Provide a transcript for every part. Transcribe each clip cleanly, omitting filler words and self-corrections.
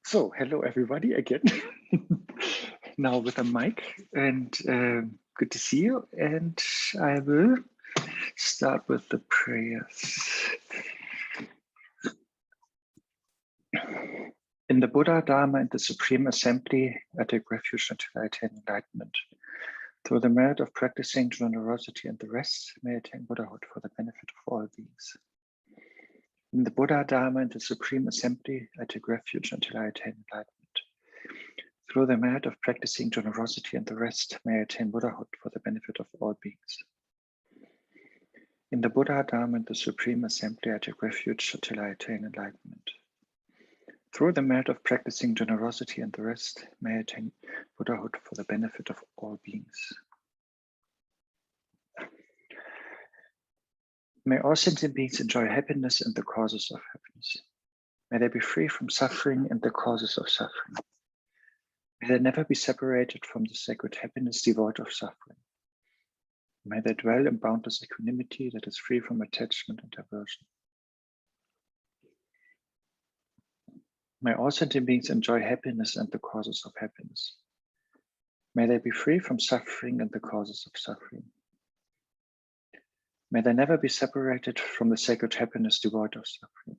So, hello everybody again. Now with a mic, and good to see you. And I will start with the prayers. In the Buddha, Dharma, and the Supreme Assembly, I take refuge until I attain enlightenment. Through the merit of practicing generosity and the rest, may I attain Buddhahood for the benefit of all beings. In the Buddha, Dharma, and the Supreme Assembly, I take refuge until I attain enlightenment. Through the merit of practicing generosity and the rest, may I attain Buddhahood for the benefit of all beings. In the Buddha, Dharma, and the Supreme Assembly, I take refuge until I attain enlightenment. Through the merit of practicing generosity and the rest, may I attain Buddhahood for the benefit of all beings. May all sentient beings enjoy happiness and the causes of happiness. May they be free from suffering and the causes of suffering. May they never be separated from the sacred happiness devoid of suffering. May they dwell in boundless equanimity that is free from attachment and aversion. May all sentient beings enjoy happiness and the causes of happiness. May they be free from suffering and the causes of suffering. May they never be separated from the sacred happiness devoid of suffering.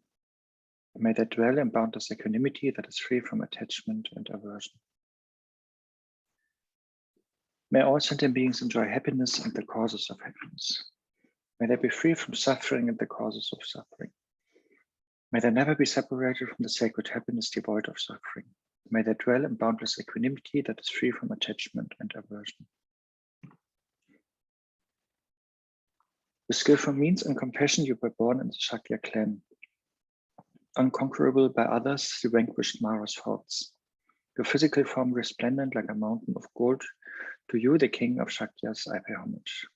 May they dwell in boundless equanimity that is free from attachment and aversion. May all sentient beings enjoy happiness and the causes of happiness. May they be free from suffering and the causes of suffering. May they never be separated from the sacred happiness devoid of suffering. May they dwell in boundless equanimity that is free from attachment and aversion. With skillful means and compassion, you were born in the Shakya clan. Unconquerable by others, you vanquished Mara's faults. Your physical form resplendent like a mountain of gold. To you, the king of Shakyas, I pay homage.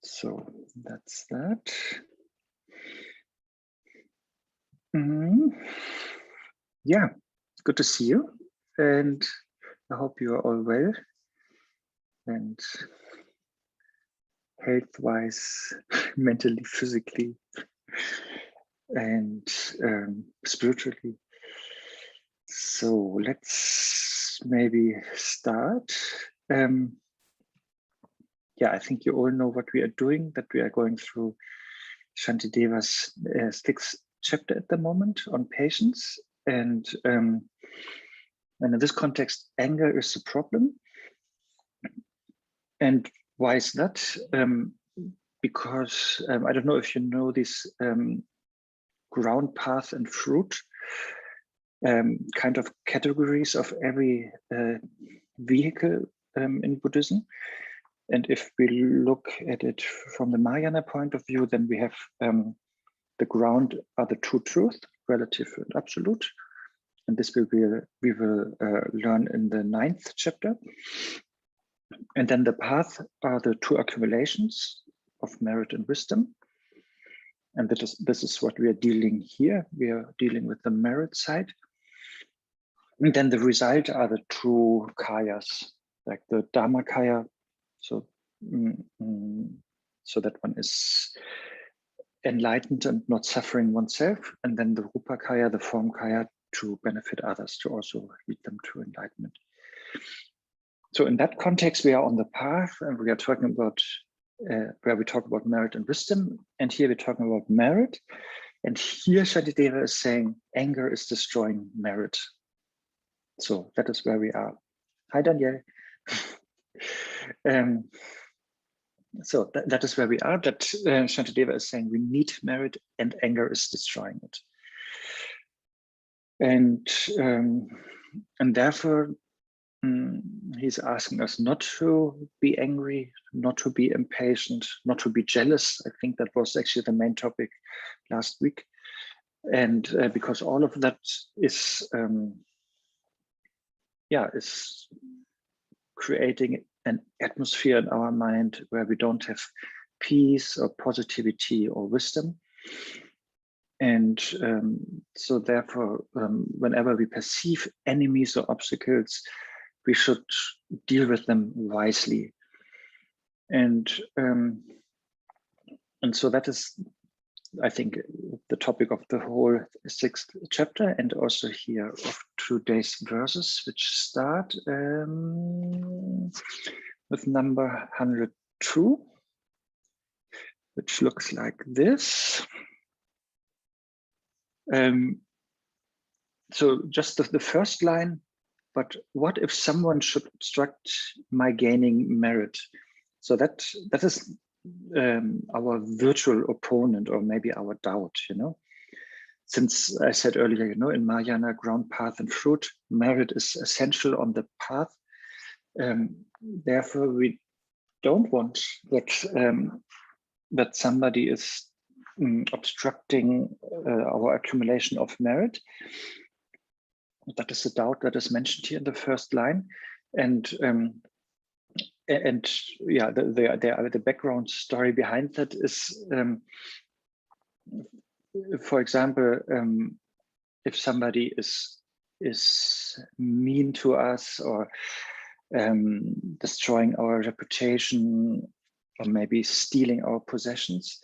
So that's that. Yeah, good to see you. And I hope you are all well. And health-wise, mentally, physically, and spiritually. So let's maybe start. Yeah, I think you all know what we are doing, that we are going through Shantideva's 6th chapter at the moment on patience. And in this context, anger is the problem. And why is that? Because I don't know if you know this ground, path, and fruit kind of categories of every vehicle in Buddhism. And if we look at it from the Mahayana point of view, then we have the ground are the two truths, relative and absolute. And this we will learn in the 9th chapter. And then the path are the two accumulations of merit and wisdom. And this is what we are dealing here. We are dealing with the merit side. And then the result are the two kayas, like the Dharma kaya. So that one is enlightened and not suffering oneself. And then the Rupa kaya, the form kaya, to benefit others, to also lead them to enlightenment. So in that context, we are on the path, and we are talking about where we talk about merit and wisdom. And here we're talking about merit. And here Shantideva is saying anger is destroying merit. So that is where we are. Hi, Daniel. So that is where we are, that Shantideva is saying we need merit and anger is destroying it. And therefore, he's asking us not to be angry, not to be impatient, not to be jealous. I think that was actually the main topic last week. And because all of that is creating an atmosphere in our mind where we don't have peace or positivity or wisdom. And so therefore, whenever we perceive enemies or obstacles, we should deal with them wisely. And so that is I think, the topic of the whole 6th chapter, and also here of today's verses, which start with number 102, which looks like this. So just the first line, but what if someone should obstruct my gaining merit? So that is our virtual opponent, or maybe our doubt, Since I said earlier, in Mahayana, ground, path, and fruit, merit is essential on the path. Therefore, we don't want that somebody is obstructing our accumulation of merit. That is a doubt that is mentioned here in the first line, and yeah, the background story behind that is, for example, if somebody is mean to us, or destroying our reputation, or maybe stealing our possessions,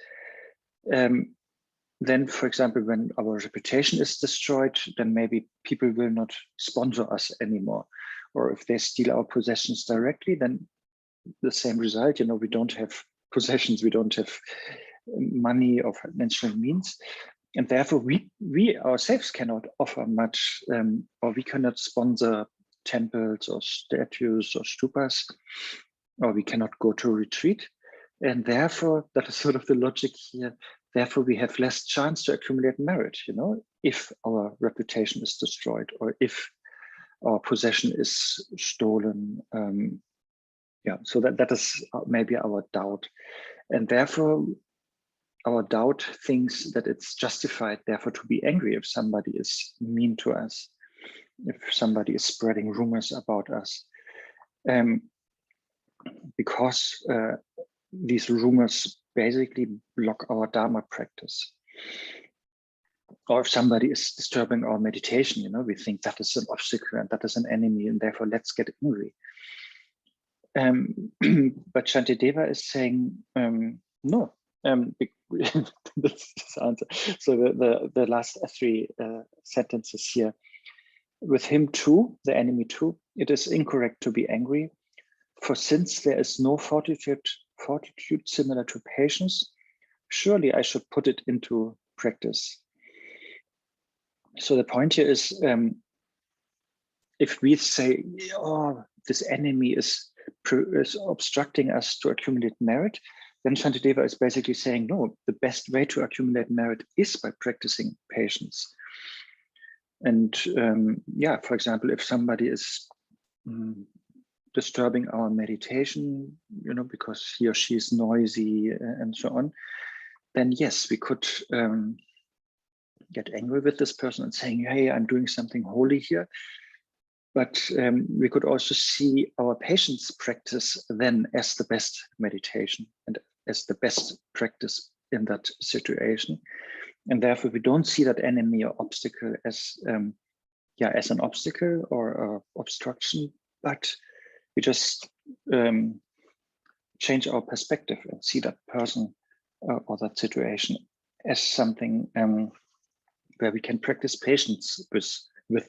then, for example, when our reputation is destroyed, then maybe people will not sponsor us anymore. Or if they steal our possessions directly, then the same result, we don't have possessions, we don't have money or financial means. And therefore, we ourselves cannot offer much, or we cannot sponsor temples or statues or stupas, or we cannot go to retreat. And therefore, that is sort of the logic here. Therefore, we have less chance to accumulate merit, if our reputation is destroyed, or if our possession is stolen. Yeah, so that is maybe our doubt. And therefore, our doubt thinks that it's justified, therefore, to be angry if somebody is mean to us, if somebody is spreading rumors about us, because these rumors basically block our Dharma practice. Or if somebody is disturbing our meditation, we think that is an obstacle and that is an enemy, and therefore let's get angry. But Shantideva is saying, no. This answer. So the last 3 sentences here. With him too, the enemy too, it is incorrect to be angry, for since there is no fortitude similar to patience, surely I should put it into practice. So the point here is, if we say, oh, this enemy is obstructing us to accumulate merit, then Shantideva is basically saying, no, the best way to accumulate merit is by practicing patience. And yeah, for example, if somebody is disturbing our meditation, because he or she is noisy and so on, then yes, we could get angry with this person and saying, hey, I'm doing something holy here. But we could also see our patience practice then as the best meditation and as the best practice in that situation. And therefore, we don't see that enemy or obstacle as an obstacle or obstruction, but we just change our perspective and see that person or that situation as something where we can practice patience with.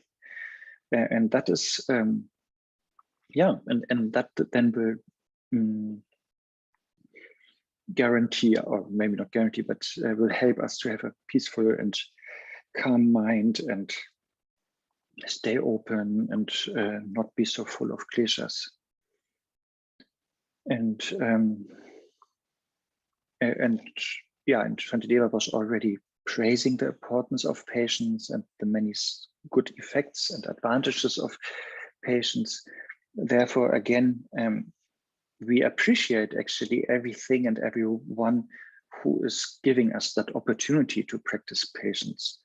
And that is, and that then will guarantee, or maybe not guarantee, but will help us to have a peaceful and calm mind and stay open and not be so full of clichés. And Shantideva was already praising the importance of patience and the many good effects and advantages of patience. Therefore, again, we appreciate actually everything and everyone who is giving us that opportunity to practice patience.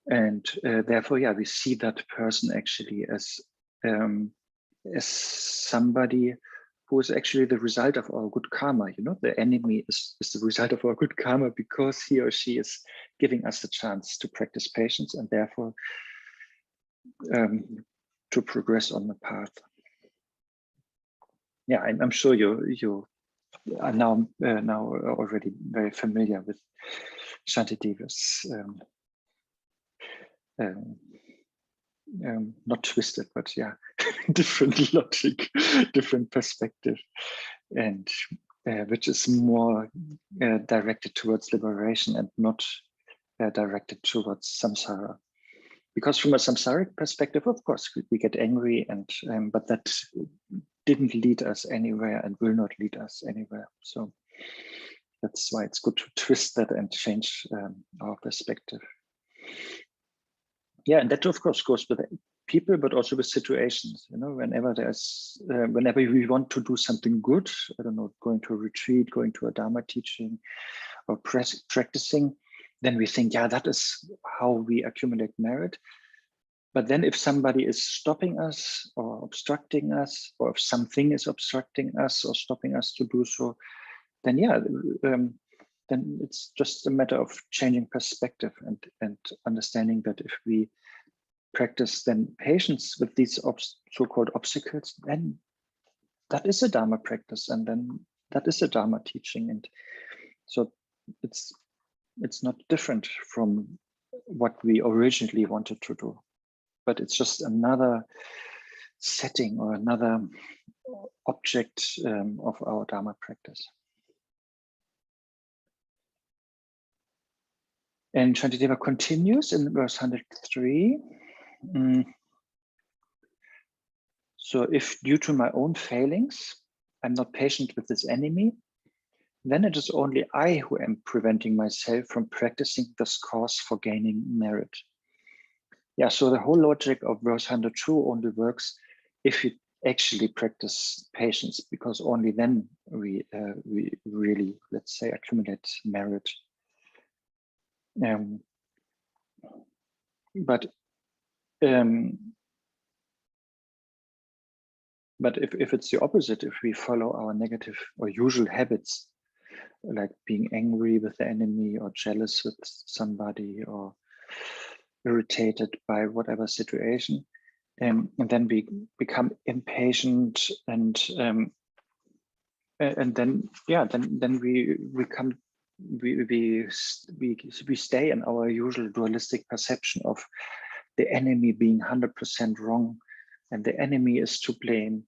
And therefore, yeah, we see that person actually as somebody who is actually the result of our good karma. The enemy is the result of our good karma because he or she is giving us the chance to practice patience and therefore to progress on the path. Yeah, I'm sure you are now already very familiar with Shantideva's not twisted, but yeah, different logic, different perspective, and which is more directed towards liberation and not directed towards samsara. Because from a samsaric perspective, of course, we get angry, and but that didn't lead us anywhere and will not lead us anywhere. So that's why it's good to twist that and change our perspective. Yeah, and that of course goes with people, but also with situations. You know, whenever there's, whenever we want to do something good, I don't know, going to a retreat, going to a Dharma teaching, or practicing, then we think, yeah, that is how we accumulate merit. But then if somebody is stopping us or obstructing us, or if something is obstructing us or stopping us to do so, then yeah, then it's just a matter of changing perspective and understanding that if we practice then patience with these so-called obstacles, then that is a Dharma practice, and then that is a Dharma teaching. And so it's not different from what we originally wanted to do, but it's just another setting or another object of our Dharma practice. And Shantideva continues in verse 103. So if due to my own failings, I'm not patient with this enemy, then it is only I who am preventing myself from practicing this cause for gaining merit. Yeah, so the whole logic of verse 102 only works if you actually practice patience, because only then we really, let's say, accumulate merit. But if it's the opposite, if we follow our negative or usual habits, like being angry with the enemy or jealous with somebody or irritated by whatever situation, and then we become impatient, and then yeah, then we stay in our usual dualistic perception of the enemy being 100% wrong, and the enemy is to blame.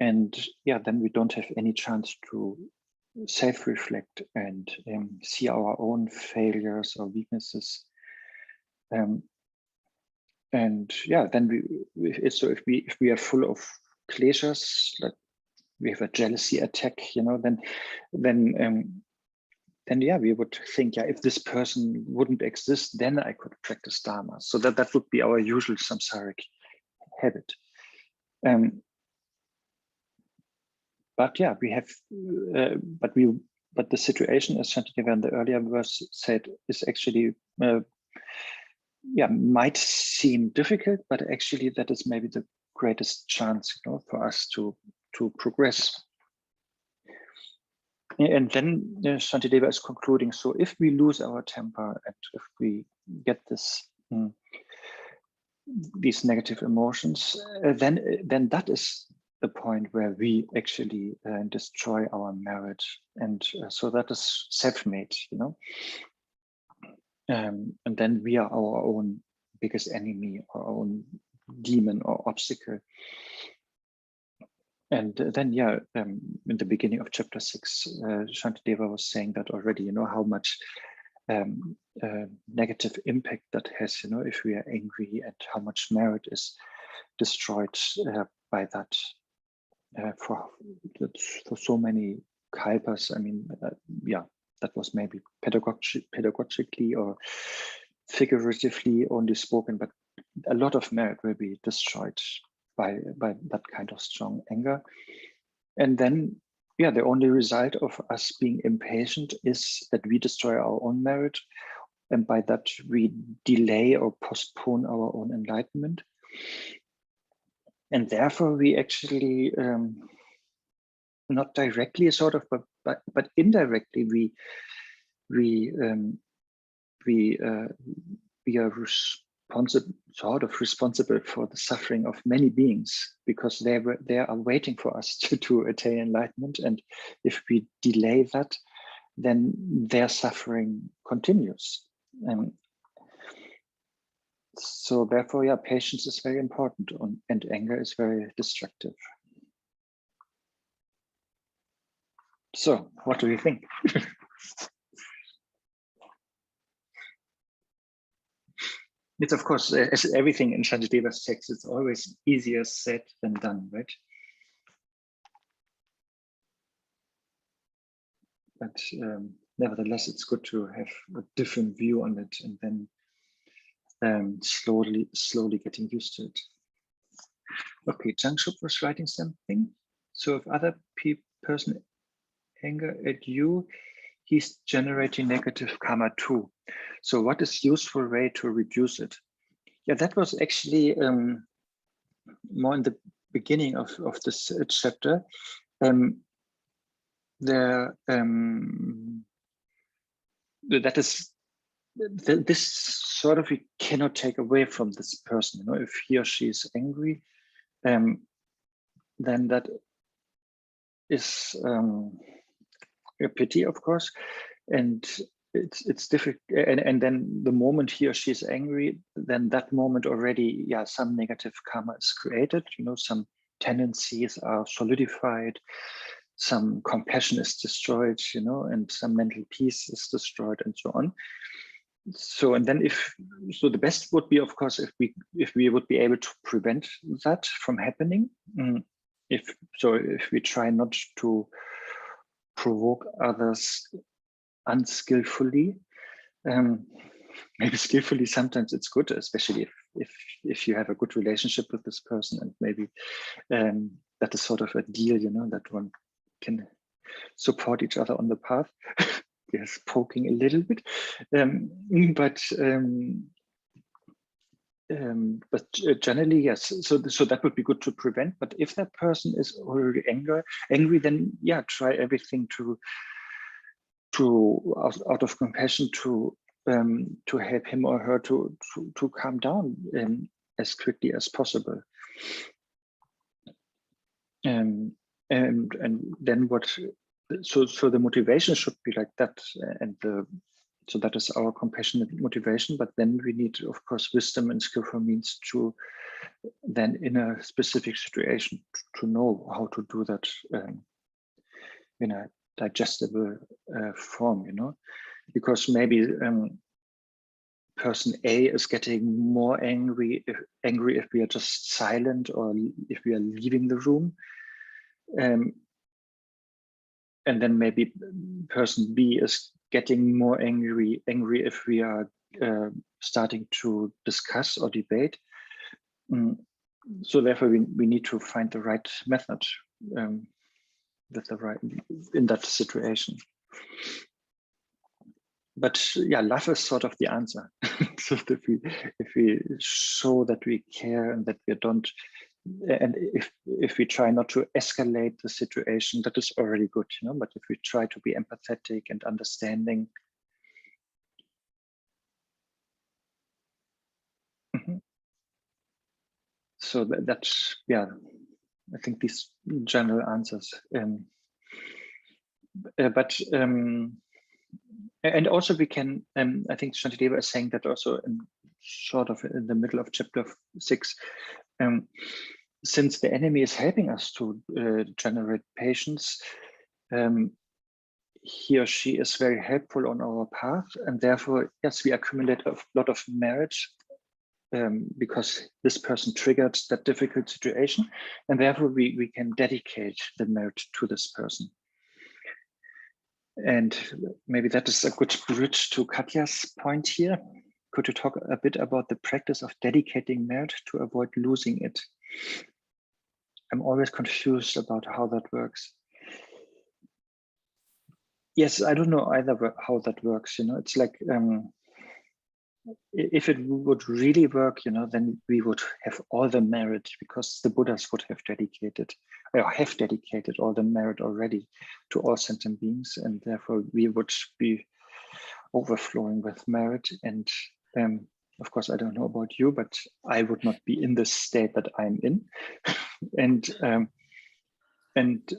And yeah, then we don't have any chance to self-reflect and see our own failures or weaknesses. And yeah, then so if we are full of kleshas, like we have a jealousy attack, you know, then yeah, we would think, yeah, if this person wouldn't exist, then I could practice Dharma. So that would be our usual samsaric habit. But yeah, we have, but the situation, as Shantideva in the earlier verse said, is actually, yeah, might seem difficult, but actually that is maybe the greatest chance, you know, for us to progress. And then Shantideva is concluding, so if we lose our temper and if we get this these negative emotions, then that is the point where we actually destroy our merit. And so that is self-made, you know. And then we are our own biggest enemy, our own demon or obstacle. And then, yeah, in the beginning of chapter 6, Shantideva was saying that already, you know, how much negative impact that has, you know, if we are angry, and how much merit is destroyed by that for so many kalpas. I mean, yeah, that was maybe pedagogically or figuratively only spoken, but a lot of merit will be destroyed by that kind of strong anger. And then, yeah, the only result of us being impatient is that we destroy our own merit, and by that we delay or postpone our own enlightenment. And therefore we actually, not directly sort of, but indirectly we are responsible for the suffering of many beings, because they are waiting for us to attain enlightenment. And if we delay that, then their suffering continues. So therefore, yeah, patience is very important, and anger is very destructive. So what do you think? It's, of course, as everything in Shantideva's text, it's always easier said than done, right? But nevertheless, it's good to have a different view on it, and then slowly getting used to it. Okay, Jangshub was writing something. So if other person anger at you, he's generating negative karma too. So what is useful way to reduce it? Yeah, that was actually more in the beginning of this chapter. That is this sort of, we cannot take away from this person. You know, if he or she is angry, then that is a pity, of course, and it's difficult. And then the moment he or she is angry, then that moment already, yeah, some negative karma is created. You know, some tendencies are solidified, some compassion is destroyed, you know, and some mental peace is destroyed, and so on. So, and then the best would be, of course, if we would be able to prevent that from happening. If we try not to provoke others unskillfully, maybe skillfully, sometimes it's good, especially if you have a good relationship with this person, and maybe that is sort of a deal, you know, that one can support each other on the path. Yes, poking a little bit, but generally, yes. So that would be good to prevent. But if that person is already angry, then yeah, try everything to out of compassion to help him or her to calm down as quickly as possible. And then what? So the motivation should be like that, and so that is our compassionate motivation. But then we need, of course, wisdom and skillful means to then, in a specific situation, to know how to do that in a digestible form, you know, because maybe person A is getting more angry if we are just silent, or if we are leaving the room. And then maybe person B is getting more angry if we are starting to discuss or debate. So therefore, we need to find the right method with the right in that situation. But yeah, love is sort of the answer. So if we show that we care and that we don't. And if we try not to escalate the situation, that is already good, you know. But if we try to be empathetic and understanding, so that's, yeah, I think these general answers. And also we can, I think Shantideva is saying that also in sort of in the middle of chapter 6. Since the enemy is helping us to generate patience, he or she is very helpful on our path, and therefore, yes, we accumulate a lot of merit because this person triggered that difficult situation, and therefore we can dedicate the merit to this person. And maybe that is a good bridge to Katja's point here. Could you talk a bit about the practice of dedicating merit to avoid losing it? I'm always confused about how that works. Yes, I don't know either how that works. You know, it's like if it would really work, you know, then we would have all the merit, because the Buddhas would have dedicated all the merit already to all sentient beings, and therefore we would be overflowing with merit. And of course, I don't know about you, but I would not be in the state that I'm in. And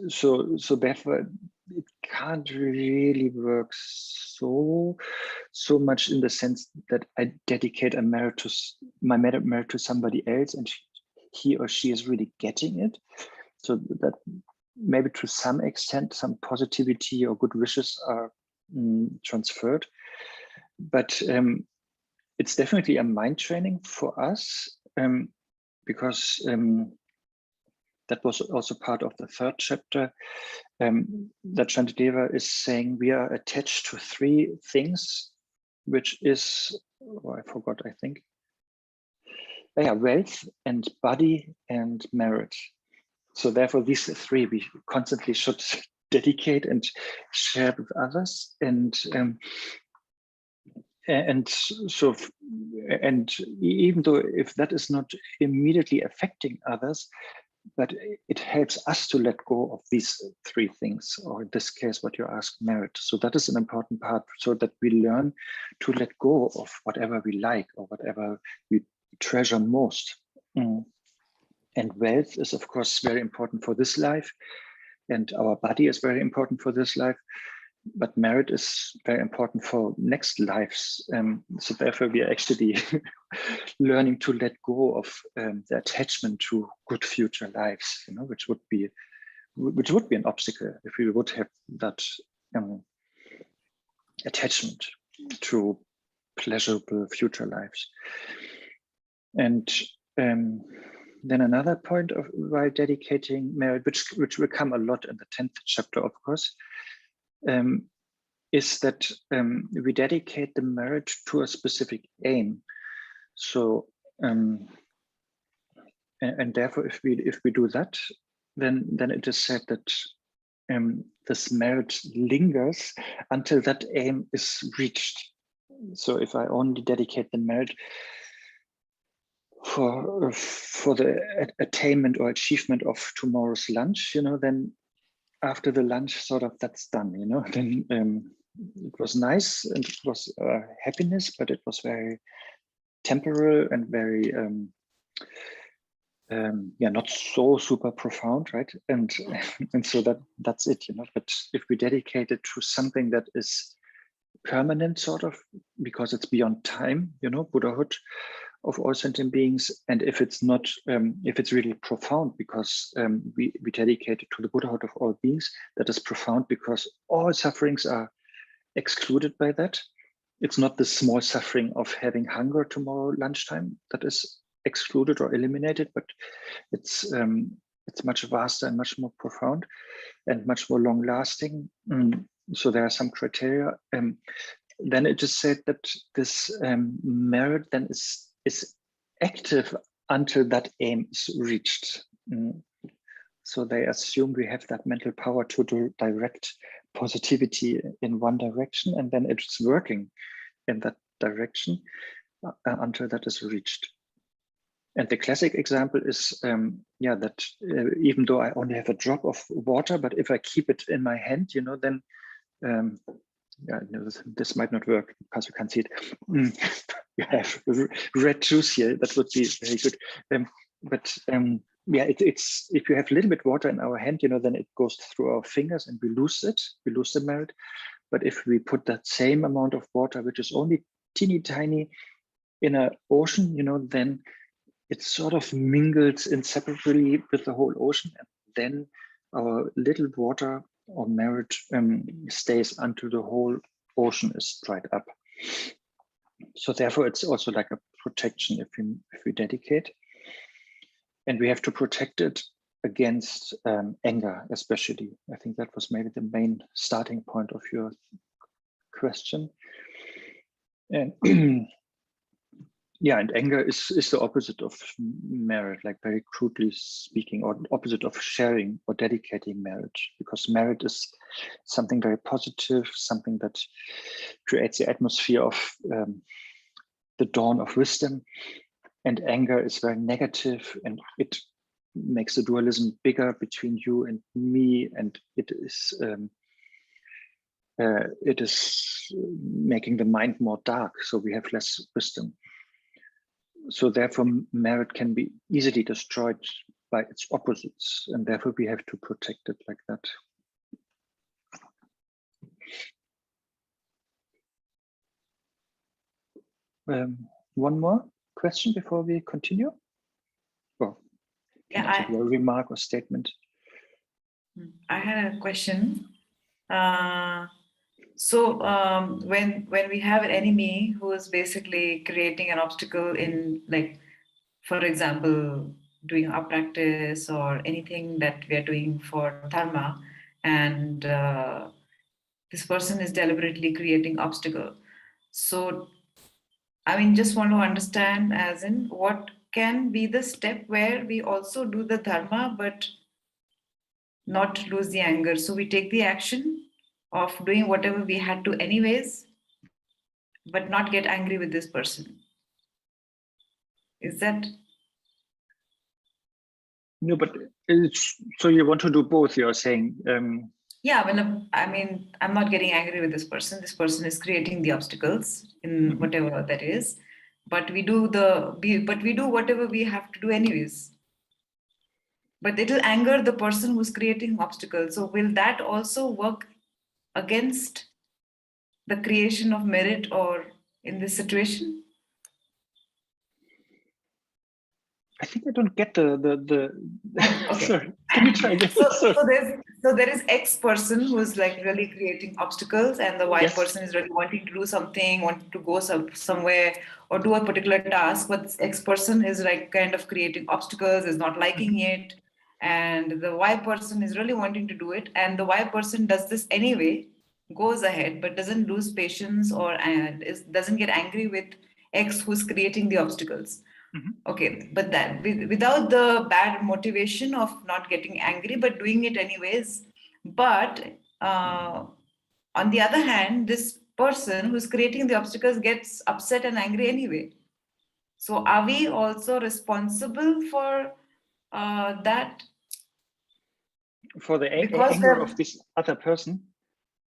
so therefore, it can't really work so much in the sense that I dedicate my merit to somebody else, and he or she is really getting it. So that maybe to some extent, some positivity or good wishes are transferred. But it's definitely a mind training for us, because that was also part of the third chapter, that Shantideva is saying we are attached to three things, which is, I forgot, I think. Yeah, wealth and body and merit. So therefore, these three we constantly should dedicate and share with others. And even though if that is not immediately affecting others, but it helps us to let go of these three things, or in this case, what you asked, merit. So that is an important part, so that we learn to let go of whatever we like or whatever we treasure most. And wealth is, of course, very important for this life, and our body is very important for this life, but merit is very important for next lives. So therefore, we are actually learning to let go of the attachment to good future lives, which would be an obstacle if we would have that attachment to pleasurable future lives. And then another point of while dedicating merit, which will come a lot in the 10th chapter, of course, is that we dedicate the merit to a specific aim. So, and therefore, if we do that, then it is said that this merit lingers until that aim is reached. So, if I only dedicate the merit for the attainment or achievement of tomorrow's lunch, then after the lunch, sort of that's done, then it was nice and it was happiness, but it was very temporal and very not so super profound, right? And so that's it, But if we dedicate it to something that is permanent, sort of, because it's beyond time, Buddhahood of all sentient beings, and if it's not, if it's really profound, because we dedicate it to the Buddhahood of all beings, that is profound because all sufferings are excluded by that. It's not the small suffering of having hunger tomorrow lunchtime that is excluded or eliminated, but it's much vaster and much more profound and much more long lasting. So there are some criteria. Then it is said that this merit then is active until that aim is reached. So they assume we have that mental power to direct positivity in one direction, and then it's working in that direction until that is reached. And the classic example is, that even though I only have a drop of water, but if I keep it in my hand, then this might not work because you can't see it. You have red juice here. That would be very good. It's if you have a little bit water in our hand, then it goes through our fingers and we lose it. We lose the merit. But if we put that same amount of water, which is only teeny tiny, in an ocean, then it sort of mingles inseparably with the whole ocean, and then our little water or merit stays until the whole ocean is dried up. So therefore, it's also like a protection if we dedicate, and we have to protect it against anger, especially. I think that was maybe the main starting point of your question. And and anger is the opposite of merit, like very crudely speaking, or opposite of sharing or dedicating merit, because merit is something very positive, something that creates the atmosphere of the dawn of wisdom, and anger is very negative, and it makes the dualism bigger between you and me, and it is making the mind more dark, so we have less wisdom. So therefore, merit can be easily destroyed by its opposites, and therefore we have to protect it like that. one more question before we continue? Well, can also be a remark or statement. I had a question. When we have an enemy who is basically creating an obstacle in, like, for example, doing our practice or anything that we are doing for dharma, and this person is deliberately creating obstacle. So, I mean, just want to understand, as in, what can be the step where we also do the dharma, but not lose the anger. So we take the action of doing whatever we had to anyways, but not get angry with this person. Is that? No, but so you want to do both, you're saying? Yeah, well, I mean, I'm not getting angry with this person. This person is creating the obstacles in whatever that is. But we do whatever we have to do anyways. But it will anger the person who's creating obstacles. So will that also work against the creation of merit or in this situation? I think I don't get the Okay. Sorry, can you try again? So there is X person who is like really creating obstacles, and the Y person is really wanting to do something, wanting to go somewhere or do a particular task, but this X person is like kind of creating obstacles, is not liking it, and the Y person is really wanting to do it, and the Y person does this anyway, goes ahead, but doesn't lose patience or doesn't get angry with X who's creating the obstacles. Okay, but that without the bad motivation of not getting angry, but doing it anyways. But on the other hand, this person who's creating the obstacles gets upset and angry anyway. So are we also responsible for that? For the anger of this other person?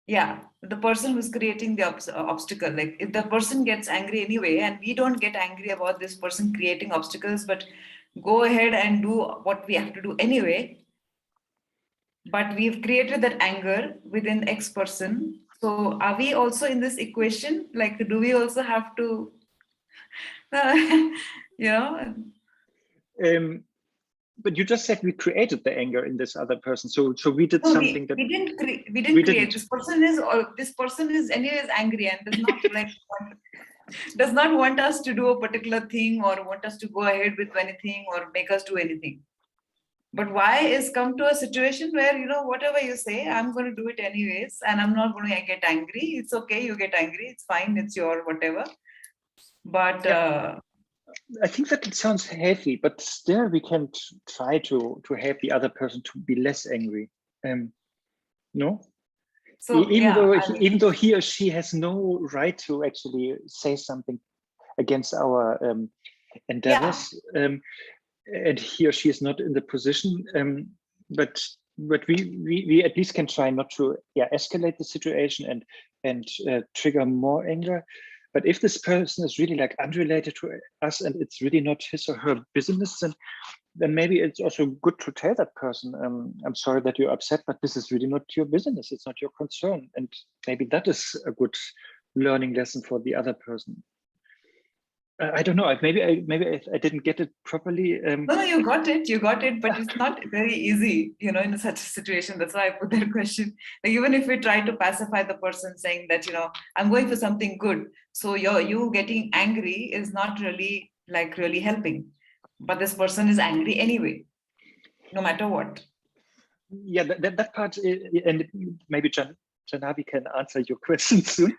Yeah, the person who's creating the obstacle. Like if the person gets angry anyway, and we don't get angry about this person creating obstacles, but go ahead and do what we have to do anyway. But we've created that anger within X person. So are we also in this equation? Like, do we also have to, you know? But you just said we created the anger in this other person. So we did something that we didn't create. This person is anyways angry and does not want us to do a particular thing or want us to go ahead with anything or make us do anything. But why is come to a situation where, whatever you say, I'm going to do it anyways, and I'm not going to get angry. It's okay, you get angry. It's fine. It's your whatever. But I think that it sounds healthy, but still we can try to help the other person to be less angry. No? So even though he or she has no right to actually say something against our endeavors, and he or she is not in the position, but we at least can try not to escalate the situation and trigger more anger. But if this person is really like unrelated to us and it's really not his or her business, then maybe it's also good to tell that person, I'm sorry that you're upset, but this is really not your business. It's not your concern. And maybe that is a good learning lesson for the other person. I don't know. Maybe I didn't get it properly. No, you got it, but it's not very easy, in such a situation. That's why I put that question. Like, even if we try to pacify the person saying that, I'm going for something good, so you getting angry is not really helping. But this person is angry anyway, no matter what. Yeah, that part, and maybe Janavi can answer your question soon.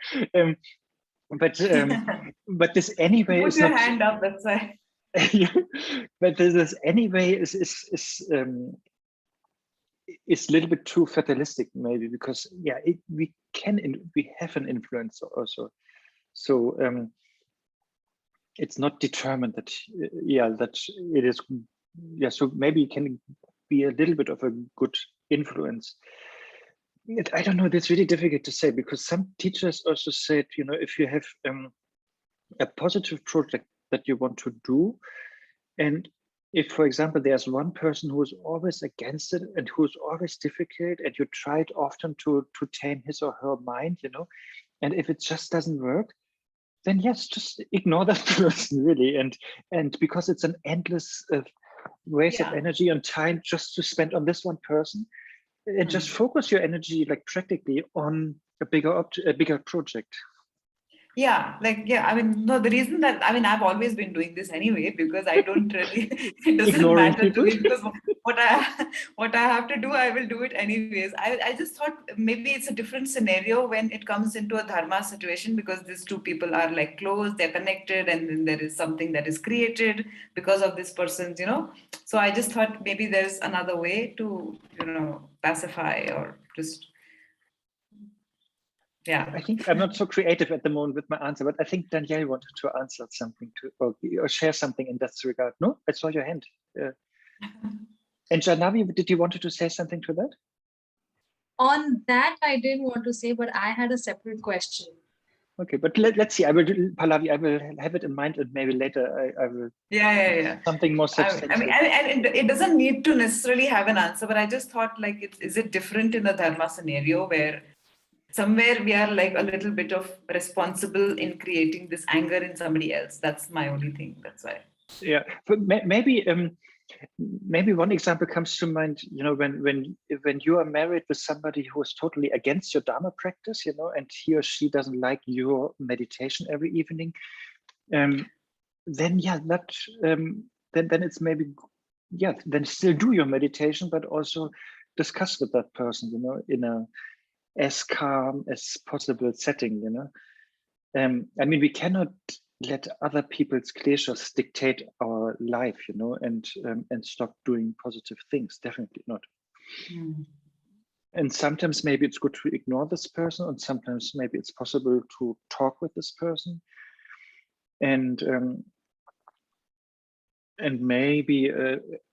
But this anyway put is your not, hand up. That's why. But this anyway is a little bit too fatalistic, maybe, because we have an influence also. So it's not determined that that it is. So maybe it can be a little bit of a good influence. I don't know. That's really difficult to say, because some teachers also said, if you have a positive project that you want to do, and if, for example, there's one person who is always against it and who's always difficult, and you tried often to tame his or her mind, and if it just doesn't work, then yes, just ignore that person, really, and because it's an endless waste of energy and time just to spend on this one person, and just focus your energy, like practically, on a bigger project. Yeah, like, yeah, I mean, no, the reason that, I mean, I've always been doing this anyway, because I don't really, it doesn't Ignoring matter people. to me, because what I have to do, I will do it anyways. I just thought maybe it's a different scenario when it comes into a dharma situation, because these two people are like close, they're connected, and then there is something that is created because of this person's, you know. So I just thought maybe there's another way to, you know, pacify or just, yeah. I think I'm not so creative at the moment with my answer, but I think Danielle wanted to answer something or share something in that regard. No, I saw your hand. And Janavi, did you want to say something to that? On that, I didn't want to say, but I had a separate question. Okay, but let's see. I will do, Pallavi, I will have it in mind, and maybe later I will. Yeah. Something more substantial. I mean, and it doesn't need to necessarily have an answer, but I just thought, like, is it different in the dharma scenario where somewhere we are like a little bit of responsible in creating this anger in somebody else? That's my only thing. That's why. Yeah, but maybe one example comes to mind. You know, when you are married with somebody who is totally against your dharma practice, you know, and he or she doesn't like your meditation every evening, then yeah, then it's maybe, yeah, then still do your meditation, but also discuss with that person, you know, in a as calm as possible setting, you know. I mean, we cannot let other people's kleshas dictate our life, you know, and stop doing positive things. Definitely not. And sometimes maybe it's good to ignore this person, and sometimes maybe it's possible to talk with this person, and maybe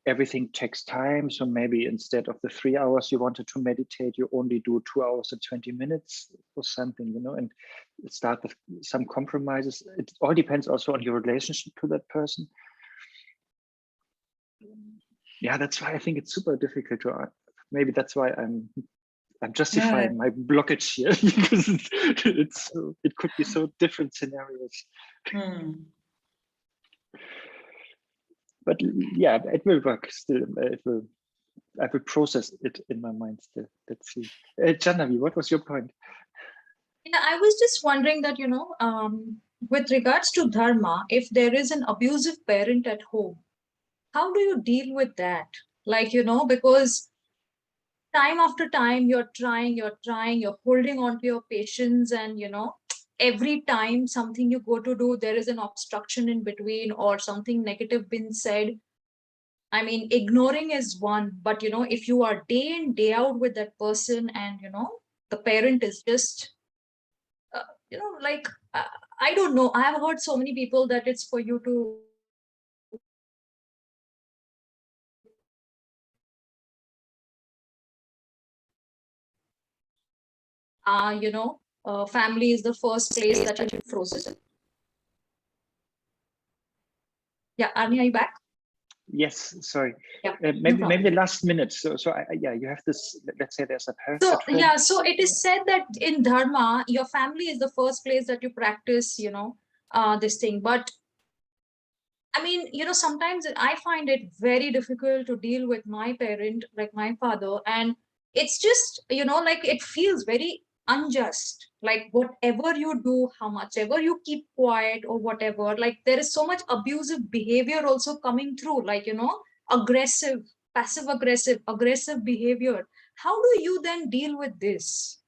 everything takes time. So maybe instead of the 3 hours you wanted to meditate, you only do 2 hours and 20 minutes or something, you know, and start with some compromises. It all depends also on your relationship to that person. Yeah, that's why I think it's super difficult to, maybe that's why I'm justifying my blockage here, because it could be so different scenarios. But yeah, it will work still. I will process it in my mind still. Let's see. Janavi, what was your point? Yeah, I was just wondering that, you know, with regards to dharma, if there is an abusive parent at home, how do you deal with that? Like, you know, because time after time you're trying, you're holding on to your patience, and, you know, every time something you go to do, there is an obstruction in between or something negative being said. I mean, ignoring is one, but, you know, if you are day in, day out with that person, and, you know, the parent is just, you know, like, I don't know. I have heard so many people that it's for you to, you know, family is the first place that you're frozen. Yeah, Arne, are you back? Yes, sorry. Yeah, maybe the last minute. So yeah, you have this. Let's say there's a parent. So yeah, so it is said that in dharma, your family is the first place that you practice, you know, this thing. But I mean, you know, sometimes I find it very difficult to deal with my parent, like my father, and it's just, you know, like it feels very unjust. Like whatever you do, how much ever you keep quiet or whatever, like there is so much abusive behavior also coming through, like, you know, aggressive, passive aggressive behavior. How do you then deal with this?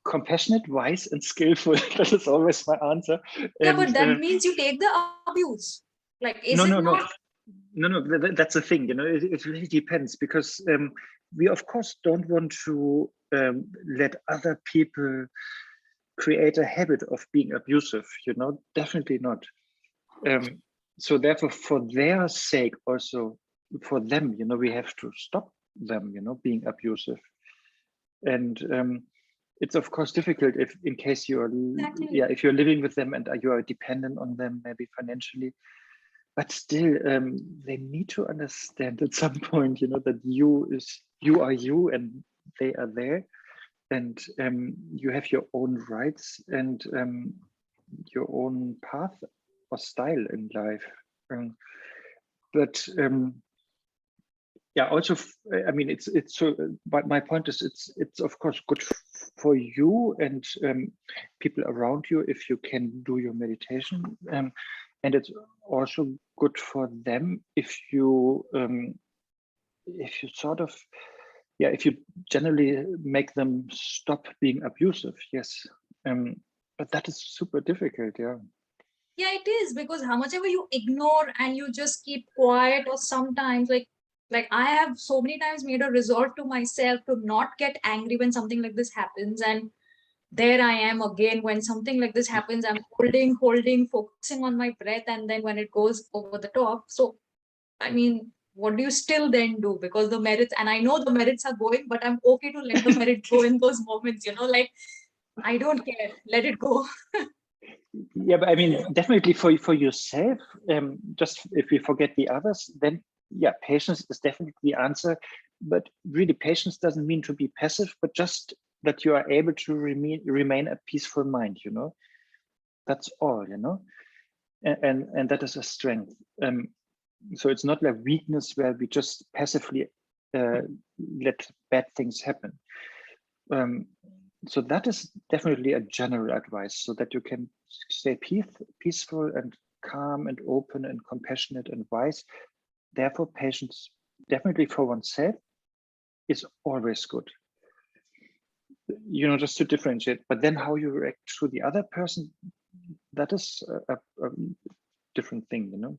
Compassionate, wise, and skillful. That is always my answer. Yeah, but that means you take the abuse. Like, is it not? No, that's the thing, you know, it really depends, because we of course don't want to let other people create a habit of being abusive, you know, definitely not. So therefore, for their sake, also for them, you know, we have to stop them, you know, being abusive. And it's of course difficult if, in case you are, if you're living with them and you are dependent on them, maybe financially, but still, they need to understand at some point, you know, that you are you and they are there. and you have your own rights and your own path or style in life. But yeah, also, I mean, it's so. But my point is, it's of course good for you and people around you if you can do your meditation, and it's also good for them if you sort of, yeah, if you generally make them stop being abusive. Yes, but that is super difficult. Yeah. Yeah, it is, because how much ever you ignore and you just keep quiet, or sometimes like I have so many times made a resolve to myself to not get angry when something like this happens, and there I am again when something like this happens. I'm holding, focusing on my breath, and then when it goes over the top. So I mean, what do you still then do? Because the merits, and I know the merits are going, but I'm okay to let the merit go in those moments, like I don't care, let it go. Yeah, but I mean, definitely for yourself, just if we forget the others, then yeah, patience is definitely the answer. But really, patience doesn't mean to be passive, but just that you are able to remain a peaceful mind, that's all, and that is a strength. So it's not like weakness where we just passively let bad things happen. So that is definitely a general advice, so that you can stay peaceful and calm and open and compassionate and wise. Therefore, patience, definitely for oneself, is always good. Just to differentiate. But then how you react to the other person, that is a different thing,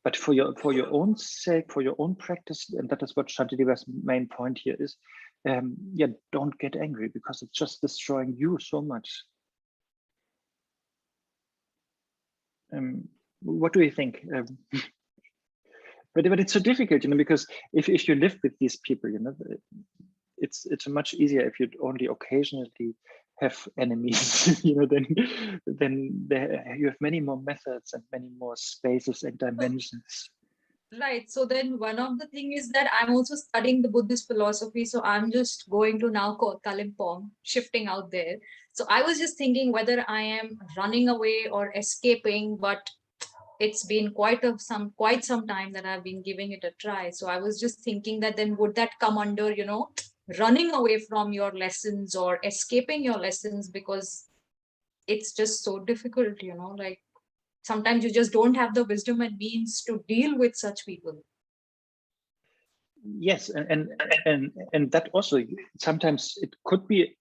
But for your own sake, for your own practice, and that is what Shantideva's main point here is, yeah, don't get angry, because it's just destroying you so much. What do you think? But it's so difficult, because if you live with these people, it's much easier if you only occasionally have enemies, then you have many more methods and many more spaces and dimensions. Right. So then one of the thing is that I'm also studying the Buddhist philosophy. So I'm just going to now Kalimpong, shifting out there. So I was just thinking whether I am running away or escaping, but it's been quite some time that I've been giving it a try. So I was just thinking that then would that come under, running away from your lessons or escaping your lessons, because it's just so difficult, like sometimes you just don't have the wisdom and means to deal with such people. Yes, and that also sometimes it could be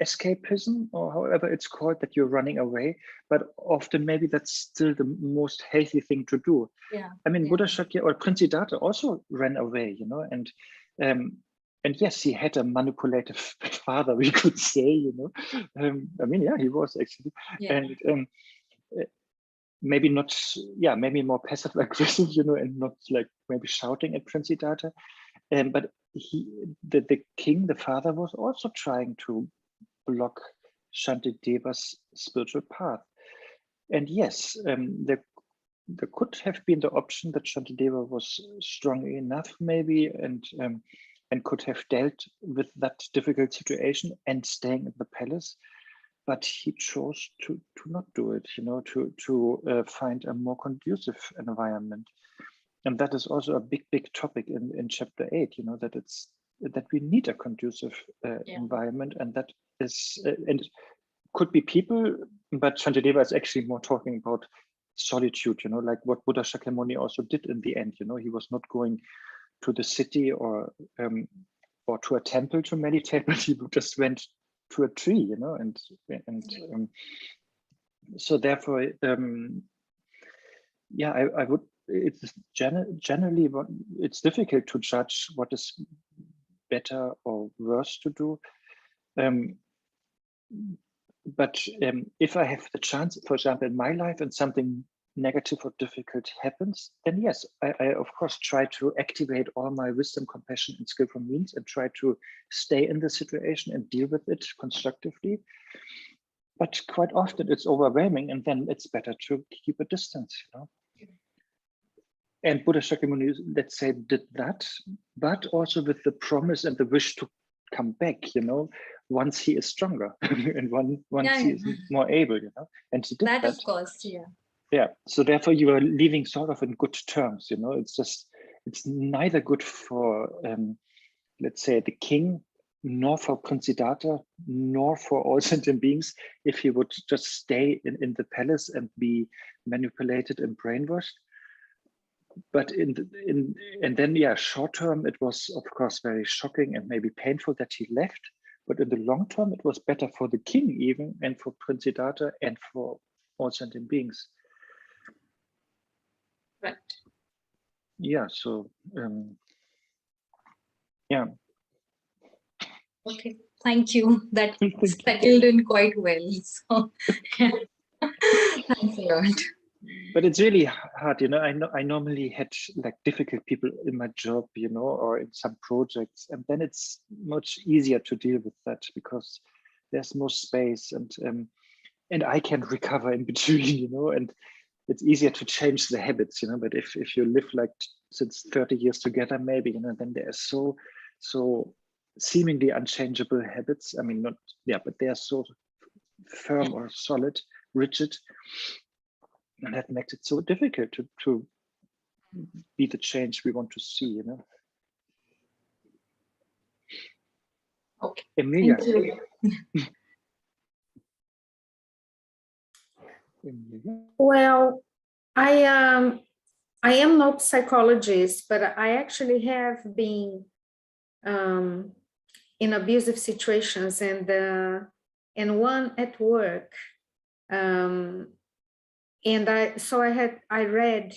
escapism, or however it's called, that you're running away, but often maybe that's still the most healthy thing to do. Yeah. I mean, Buddha Shakya or Prince Siddhartha also ran away, and yes, he had a manipulative father, we could say, I mean, yeah, he was actually, and maybe not, yeah, maybe more passive aggressive, and not like maybe shouting at Prince Siddhartha, but the king, the father, was also trying to block Shantideva's spiritual path. And yes, there could have been the option that Shantideva was strong enough, maybe, and could have dealt with that difficult situation and staying in the palace, but he chose to not do it, to find a more conducive environment. And that is also a big topic in chapter 8, that we need a conducive environment, and that is, and it could be people, but Shantideva is actually more talking about solitude, like what Buddha Shakyamuni also did in the end. He was not going to the city or to a temple to meditate, but he just went to a tree, so therefore, yeah, I would. It's generally it's difficult to judge what is better or worse to do. But if I have the chance, for example, in my life, and something negative or difficult happens, then yes, I of course try to activate all my wisdom, compassion, and skillful means, and try to stay in the situation and deal with it constructively. But quite often it's overwhelming, and then it's better to keep a distance, And Buddha Shakyamuni, let's say, did that, but also with the promise and the wish to come back, once he is stronger and once he is more able, and he did that. Of course, yeah. Yeah, so therefore you are leaving sort of in good terms, it's neither good for, let's say, the king, nor for Prinsiddhartha, nor for all sentient beings, if he would just stay in the palace and be manipulated and brainwashed. But and then, short term, it was, of course, very shocking and maybe painful that he left. But in the long term, it was better for the king even, and for Prinsiddhartha, and for all sentient beings. Right. Yeah, so, yeah. Okay, thank you. That settled in quite well. So, thanks a lot. But it's really hard, I normally had like difficult people in my job, or in some projects, and then it's much easier to deal with that because there's more space, and I can recover in between, and it's easier to change the habits, but if you live like since 30 years together, maybe, then there are so seemingly unchangeable habits. I mean, but they are so firm or solid, rigid, and that makes it so difficult to be the change we want to see, Okay. Emilia. Thank you. Well, I am not psychologist, but I actually have been in abusive situations, and one at work, and I read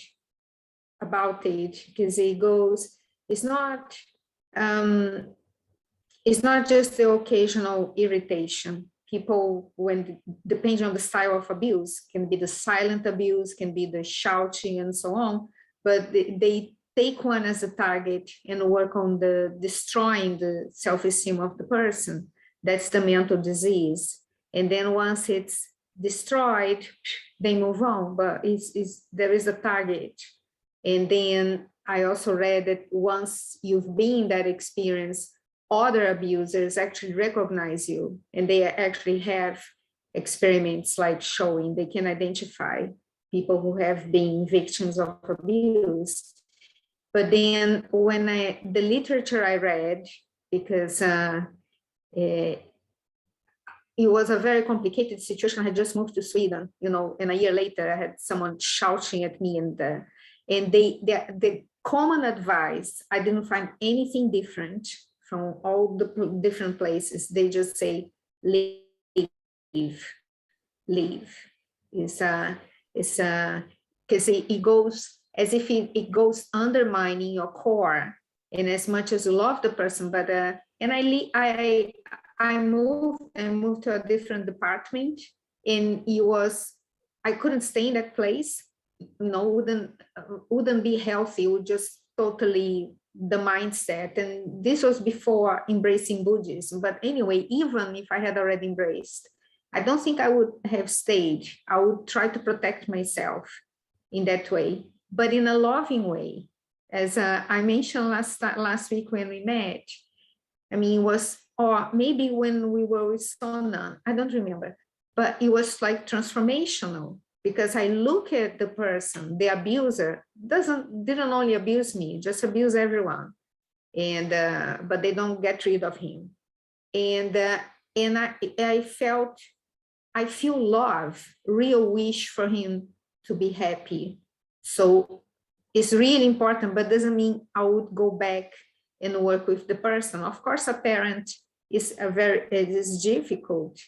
about it, because it goes, it's not just the occasional irritation. People, when depending on the style of abuse, can be the silent abuse, can be the shouting and so on, but they take one as a target and work on the destroying the self-esteem of the person. That's the mental disease. And then once it's destroyed, they move on, but there is a target. And then I also read that once you've been in that experience, other abusers actually recognize you, and they actually have experiments like showing they can identify people who have been victims of abuse. But then when the literature I read, because it was a very complicated situation. I had just moved to Sweden, and a year later I had someone shouting at me, and the common advice, I didn't find anything different from all the different places. They just say, leave. It's because it goes as if it goes undermining your core, and as much as you love the person, but and I moved to a different department, and I couldn't stay in that place. Wouldn't be healthy. Would just totally the mindset. And this was before embracing Buddhism. But anyway, even if I had already embraced, I don't think I would have stayed. I would try to protect myself in that way, but in a loving way. As I mentioned last week when we met, I mean, it was, or maybe when we were with Sona, I don't remember, but it was like transformational, because I look at the person, the abuser didn't only abuse me, just abuse everyone, and but they don't get rid of him, and I feel love, real wish for him to be happy. So it's really important, but doesn't mean I would go back and work with the person. Of course, a parent it is difficult,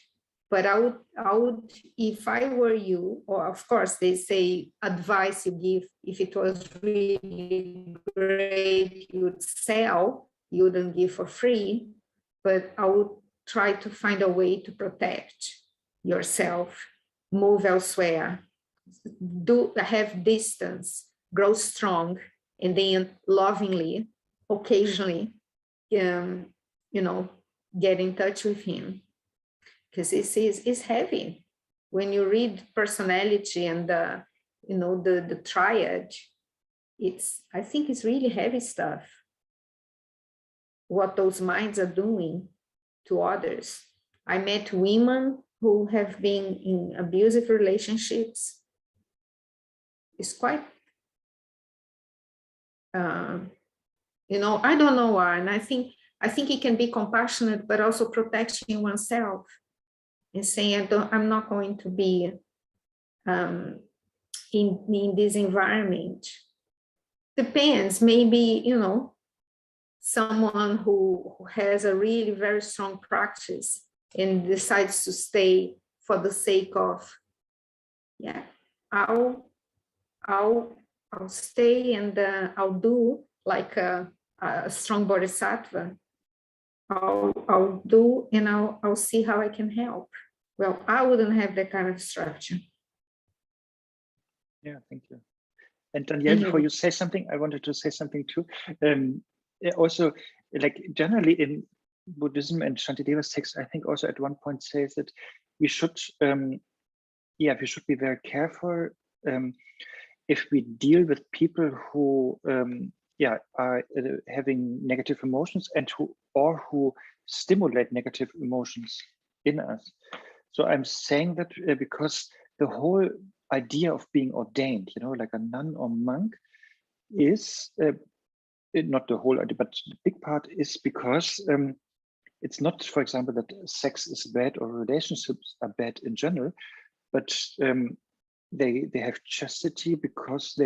but I would, if I were you, or of course they say advice you give, if it was really great, you would sell, you wouldn't give for free, but I would try to find a way to protect yourself, move elsewhere, have distance, grow strong, and then lovingly, occasionally, get in touch with him. Because it's heavy. When you read personality and the triad, I think it's really heavy stuff. What those minds are doing to others. I met women who have been in abusive relationships. It's quite, you know, I don't know why, and I think it can be compassionate, but also protecting oneself and saying, I'm not going to be in this environment. Depends, maybe, you know, someone who has a really very strong practice and decides to stay for the sake of, yeah, I'll stay and I'll do like a strong bodhisattva. I'll do and I'll see how I can help. Well, I wouldn't have that kind of structure. Yeah, thank you. And Danielle, before you say something, I wanted to say something too. Also, like generally in Buddhism and Shantideva's text, I think also at one point says that we should, we should be very careful if we deal with people who, are having negative emotions and who stimulate negative emotions in us. So I'm saying that because the whole idea of being ordained, you know, like a nun or monk, is not the whole idea, but the big part is because it's not, for example, that sex is bad or relationships are bad in general, but they have chastity because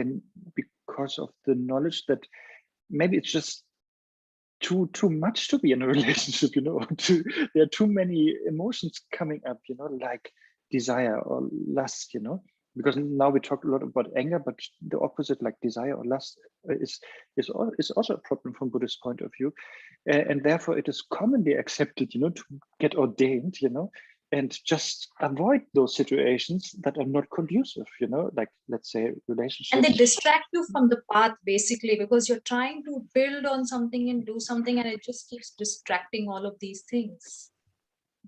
of the knowledge that maybe it's just too much to be in a relationship, you know. There are too many emotions coming up, you know, like desire or lust, you know. Because now we talk a lot about anger, but the opposite, like desire or lust, is also a problem from Buddhist point of view, and therefore it is commonly accepted, you know, to get ordained, you know, and just avoid those situations that are not conducive, you know, like let's say relationships. And they distract you from the path basically, because you're trying to build on something and do something, and it just keeps distracting all of these things.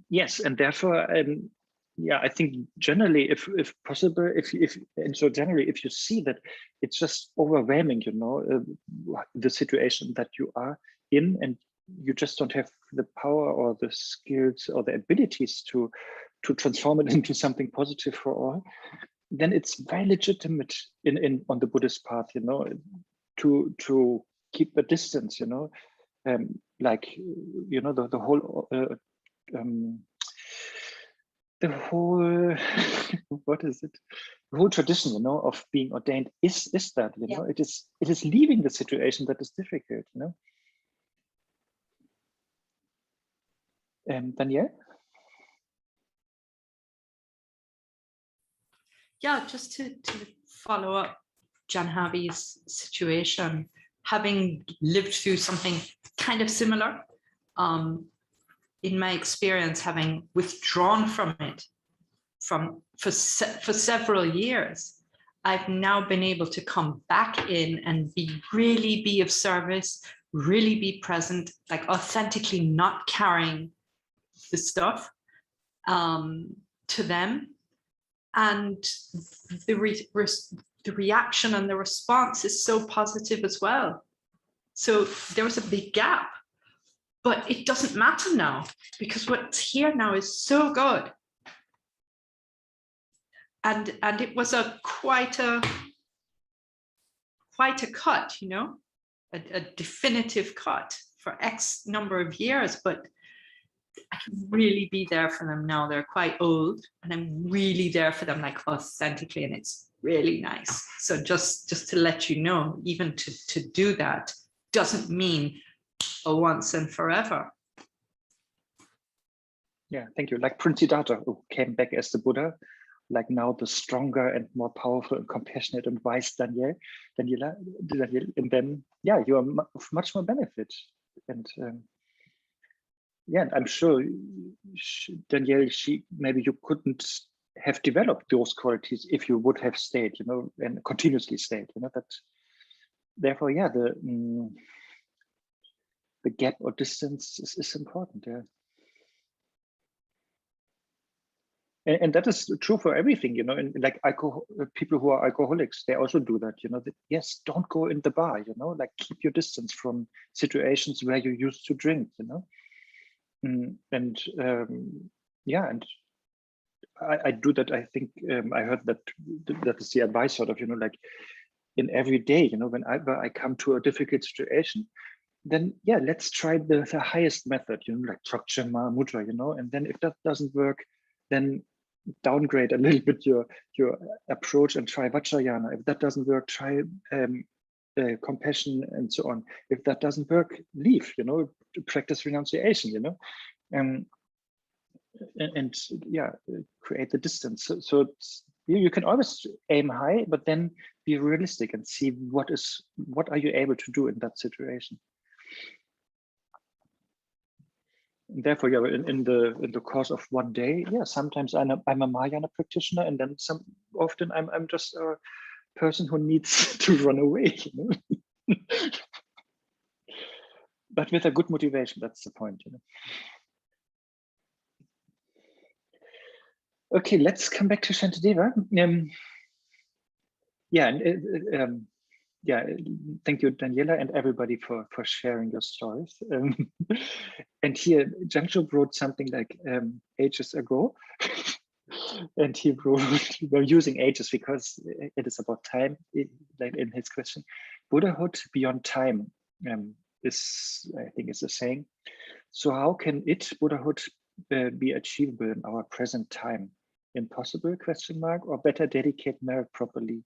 Yes, and therefore, I think generally, if possible, if you see that it's just overwhelming, you know, the situation that you are in, and you just don't have the power or the skills or the abilities to transform it into something positive for all, then it's very legitimate on the Buddhist path, you know, to keep a distance, you know, like, you know, the whole what is it? The whole tradition, you know, of being ordained is that, you know, it is leaving the situation that is difficult, you know. Danielle? Yeah, just to follow up Janhavi's situation, having lived through something kind of similar, in my experience, having withdrawn from it for several years, I've now been able to come back in and really be of service, really be present, like authentically not carrying the stuff to them. And the reaction and the response is so positive as well. So there was a big gap, but it doesn't matter now, because what's here now is so good. And it was quite a cut, you know, a definitive cut for X number of years, but I can really be there for them now. They're quite old, and I'm really there for them, like authentically, and it's really nice. So just to let you know, even to do that doesn't mean a once and forever. Yeah, thank you. Like Prince Siddhartha, who came back as the Buddha, like now the stronger and more powerful and compassionate and wise Danielle, and then you are of much more benefit. And I'm sure Danielle, maybe you couldn't have developed those qualities if you would have stayed, you know, and continuously stayed, you know, that therefore, the gap or distance is important. Yeah. And that is true for everything, you know, and like people who are alcoholics, they also do that, you know, yes, don't go in the bar, you know, like keep your distance from situations where you used to drink, you know. Yeah, and I do that. I think I heard that is the advice, sort of, like in every day, whenever I come to a difficult situation, then yeah, let's try the highest method, like Trokchema Mudra, and then if that doesn't work, then downgrade a little bit your approach and try Vajrayana. If that doesn't work, try compassion and so on. If that doesn't work, leave, practice renunciation, and yeah, create the distance. So you can always aim high, but then be realistic and see what are you able to do in that situation. And therefore, yeah, in the course of one day, yeah, sometimes I'm a Mahayana practitioner, and then often I'm just a person who needs to run away, but with a good motivation. That's the point, Okay, let's come back to Shantideva. Yeah, thank you, Daniela, and everybody for sharing your stories. And here, Jangchuk wrote something like ages ago, and he wrote, we're using ages because it is about time, like in his question. Buddhahood beyond time is, I think, is a saying. So how can Buddhahood, be achievable in our present time? Impossible, ? Or better dedicate merit properly?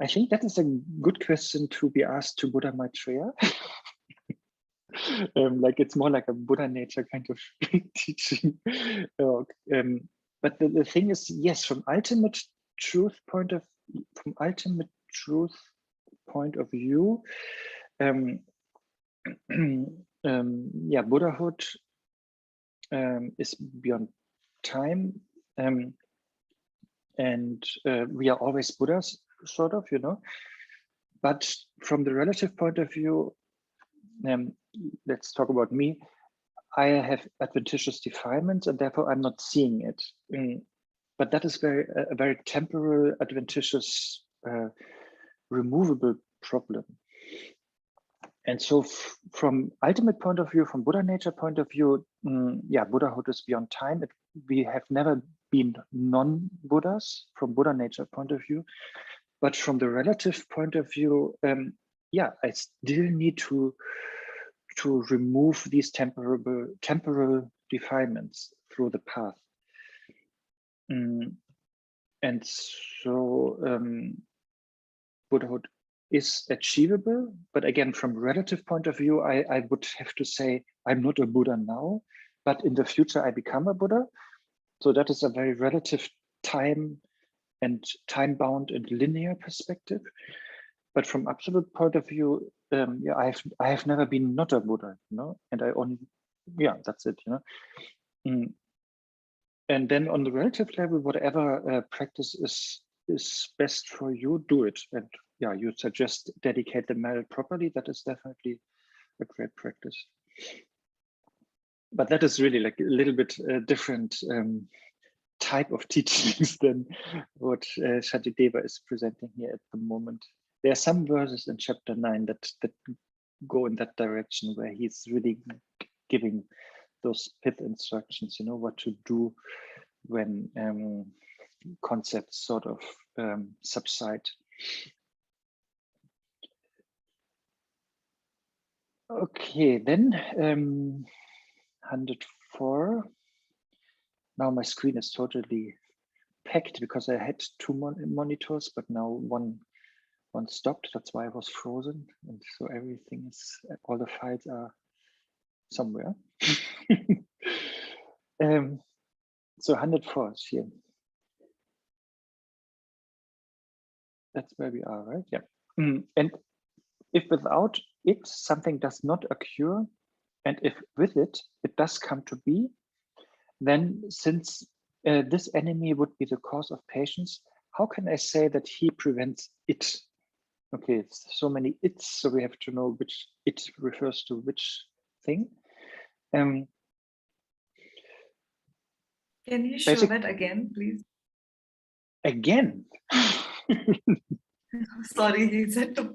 I think that is a good question to be asked to Buddha Maitreya. Like it's more like a Buddha nature kind of teaching. But the thing is, yes, from ultimate truth point of view, yeah, Buddhahood is beyond time, and we are always Buddhas, sort of, but from the relative point of view, let's talk about me. I have adventitious defilements, and therefore I'm not seeing it. But that is a very temporal, adventitious, removable problem. And so from ultimate point of view, from Buddha nature point of view, yeah, Buddhahood is beyond time. We have never been non-Buddhas from Buddha nature point of view. But from the relative point of view, yeah, I still need to remove these temporal defilements through the path. And so Buddhahood is achievable, but again, from relative point of view, I would have to say I'm not a Buddha now, but in the future I become a Buddha. So that is a very relative time and time-bound and linear perspective. But from absolute point of view, yeah, I have never been not a Buddha, and I only, yeah, that's it, And then on the relative level, whatever practice is best for you, do it. And yeah, you suggest dedicate the merit properly. That is definitely a great practice. But that is really like a little bit different type of teachings than what Shantideva is presenting here at the moment. There are some verses in chapter 9 that go in that direction, where he's really giving those pith instructions, what to do when concepts sort of subside. Okay, then 104. Now my screen is totally packed because I had two monitors, but now one stopped. That's why I was frozen, and so everything is, all the files are somewhere. So 104 is here. That's where we are, right? Yeah. And if without it something does not occur, and if with it does come to be, then since this enemy would be the cause of patience, how can I say that he prevents it? Okay, it's so many it's, so we have to know which it refers to which thing. Can you show that again, please? Again? Sorry, he said to.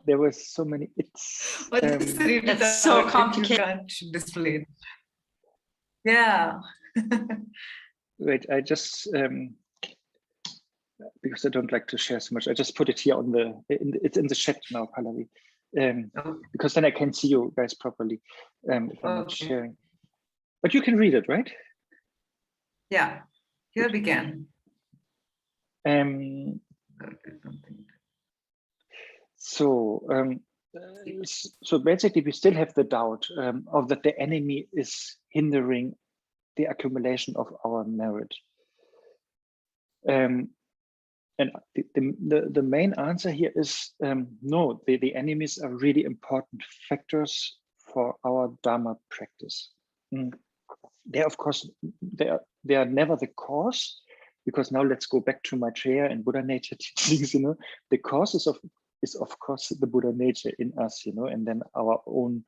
there were so many it's. That's so complicated. You can't display it. Yeah. Wait, I just because I don't like to share so much, I just put it here on the. It's in the chat now, Pallavi, because then I can see you guys properly if I'm not sharing. But you can read it, right? Yeah. Here we can. So basically, we still have the doubt of that the enemy is hindering the accumulation of our merit. And the main answer here is no, the enemies are really important factors for our Dharma practice. They, of course, they are never the cause, because now let's go back to Maitreya and Buddha nature teachings. The cause is of course the Buddha nature in us, and then our own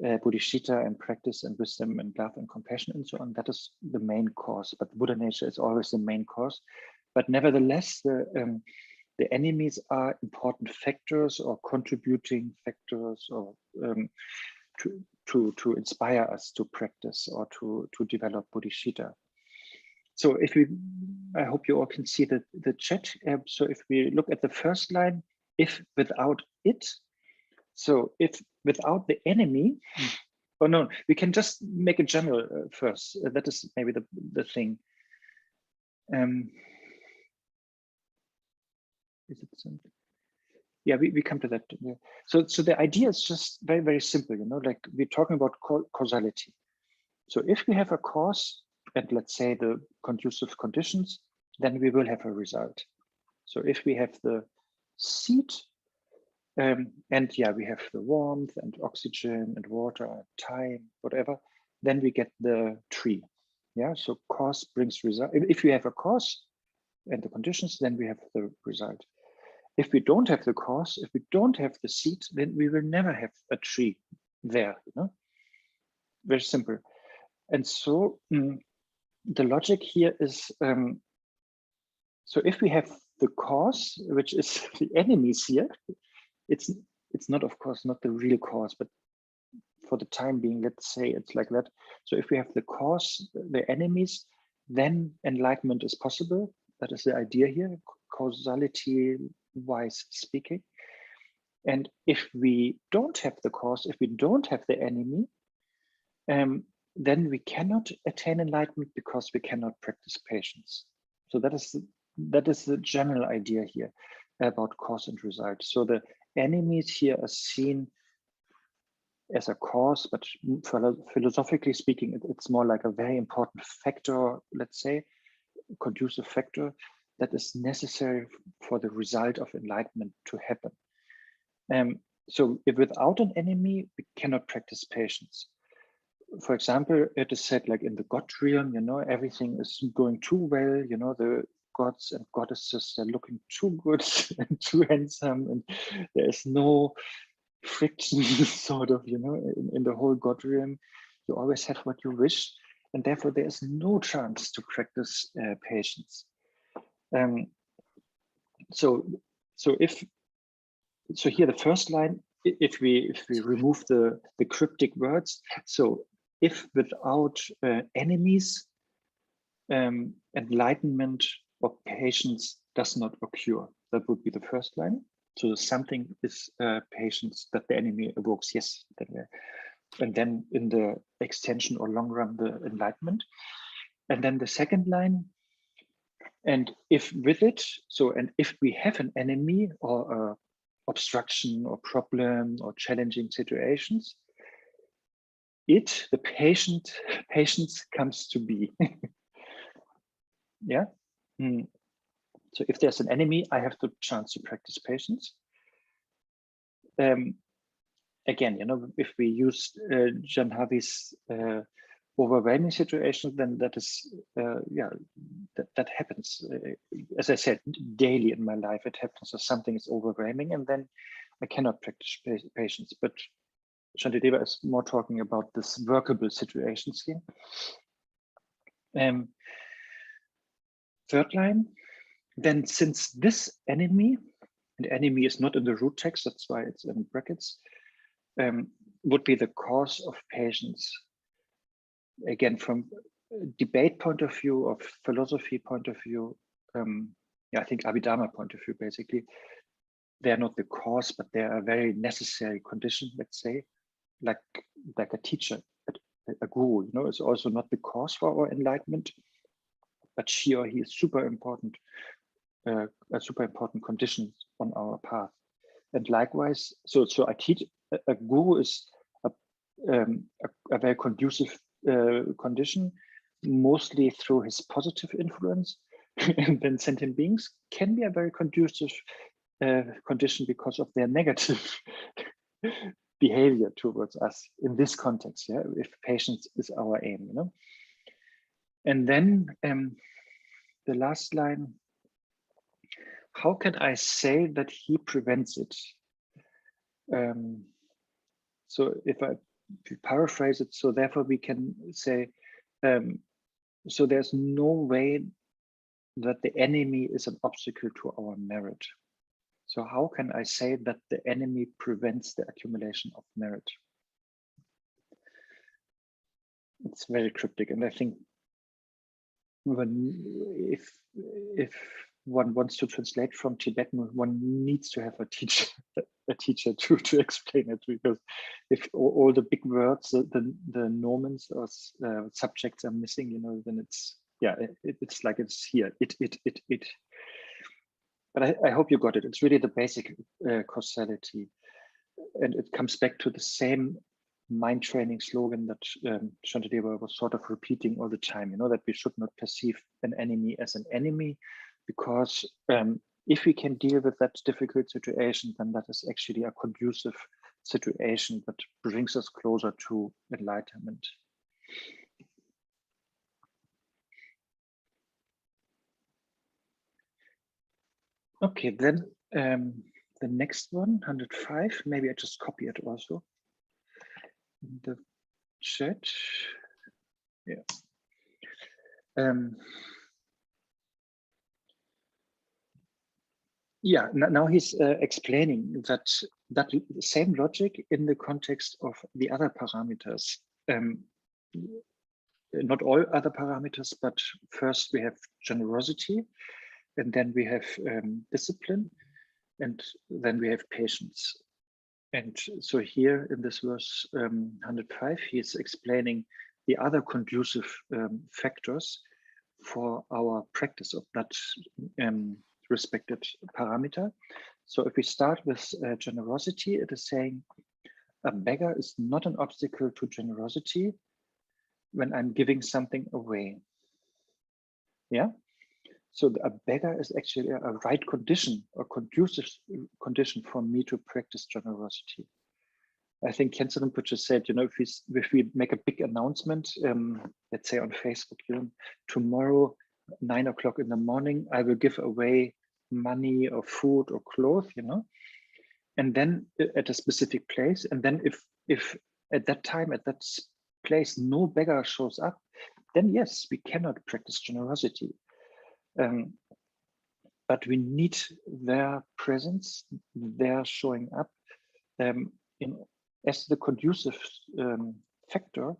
Bodhisattva and practice and wisdom and love and compassion and so on. That is the main cause, but Buddha nature is always the main cause. But nevertheless, the enemies are important factors or contributing factors or to inspire us to practice or to develop Bodhisattva. So I hope you all can see the chat. So if we look at the first line, if without it, so if without the enemy, oh no, we can just make a general first. That is maybe the thing. Is it something? Yeah, we come to that. Yeah. So the idea is just very, very simple, like we're talking about causality. So if we have a cause and let's say the conducive conditions, then we will have a result. So if we have the seed, and yeah, we have the warmth and oxygen and water and time, whatever, then we get the tree. Yeah, so cause brings result. If we have a cause and the conditions, then we have the result. If we don't have the cause, if we don't have the seed, then we will never have a tree there. Very simple. And so the logic here is, so if we have the cause, which is the enemies here, it's not, of course, not the real cause, but for the time being, let's say it's like that. So if we have the cause, the enemies, then enlightenment is possible. That is the idea here, causality-wise speaking. And if we don't have the cause, if we don't have the enemy, then we cannot attain enlightenment because we cannot practice patience. So that is the general idea here about cause and result. So the enemies here are seen as a cause, but philosophically speaking, it's more like a very important factor, let's say, conducive factor that is necessary for the result of enlightenment to happen. So if without an enemy, we cannot practice patience. For example, it is said like in the God realm, everything is going too well, the gods and goddesses are looking too good and too handsome, and there is no friction sort of, in the whole God realm. You always have what you wish, and therefore there is no chance to practice patience. So here the first line, if we remove the cryptic words, so if without enemies, enlightenment or patience does not occur, that would be the first line. So something is patience that the enemy evokes, yes, and then in the extension or long run, the enlightenment. And then the second line, and if with it, so and if we have an enemy or obstruction or problem or challenging situations, the patience comes to be. Yeah. So if there's an enemy, I have the chance to practice patience. Again, if we use Janhavi's overwhelming situations, then that is, that happens. As I said, daily in my life, it happens that something is overwhelming, and then I cannot practice patience. But Shantideva is more talking about this workable situations here. Third line, then since this enemy and enemy is not in the root text, that's why it's in brackets, would be the cause of patience. Again, from debate point of view, of philosophy point of view, yeah, I think Abhidharma point of view, basically, they're not the cause, but they are a very necessary condition, let's say, like a teacher, a guru, you know, is also not the cause for our enlightenment, but she or he is super important, a super important condition on our path. And likewise, so I teach, a guru is a very conducive condition, mostly through his positive influence. And then sentient beings can be a very conducive condition because of their negative behavior towards us in this context. Yeah, if patience is our aim, you know. And then the last line, how can I say that he prevents it? So if I paraphrase it, so therefore we can say, so there's no way that the enemy is an obstacle to our merit. So how can I say that the enemy prevents the accumulation of merit? It's very cryptic, and I think if one wants to translate from Tibetan, one needs to have a teacher to explain it, because if all the big words, the nomens or subjects are missing, you know, then it's, yeah, it's like it's here, it. But I hope you got it. It's really the basic causality, and it comes back to the same mind training slogan that Shantideva was sort of repeating all the time, you know, that we should not perceive an enemy as an enemy, because if we can deal with that difficult situation, then that is actually a conducive situation that brings us closer to enlightenment. Okay, then the next one, 105, maybe I just copy it also in the chat. Yeah. Yeah, now he's explaining that same logic in the context of the other parameters. Not all other parameters, but first we have generosity, and then we have discipline, and then we have patience. And so here in this verse 105, he is explaining the other conducive factors for our practice of that respected parameter. So if we start with generosity, it is saying a beggar is not an obstacle to generosity when I'm giving something away. Yeah. So a beggar is actually a right condition, or conducive condition for me to practice generosity. I think Khyentse Rinpoche said, you know, if we make a big announcement, let's say on Facebook, you know, tomorrow, 9 o'clock in the morning, I will give away money or food or clothes, you know, and then at a specific place. And then if at that time, at that place, no beggar shows up, then yes, we cannot practice generosity. But we need their presence, their showing up as the conducive factor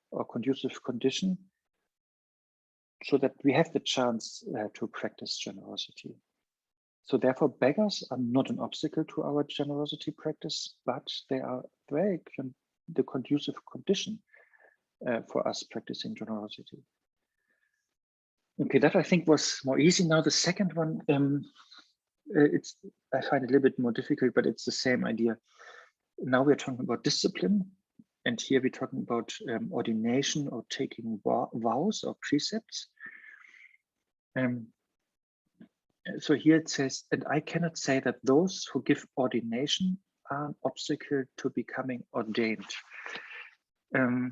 or conducive condition, so that we have the chance to practice generosity. So therefore, beggars are not an obstacle to our generosity practice, but they are the conducive condition for us practicing generosity. Okay, that I think was more easy. Now the second one, I find it a little bit more difficult, but it's the same idea. Now we're talking about discipline, and here we're talking about ordination or taking vows or precepts. So here it says, and I cannot say that those who give ordination are an obstacle to becoming ordained. Yeah,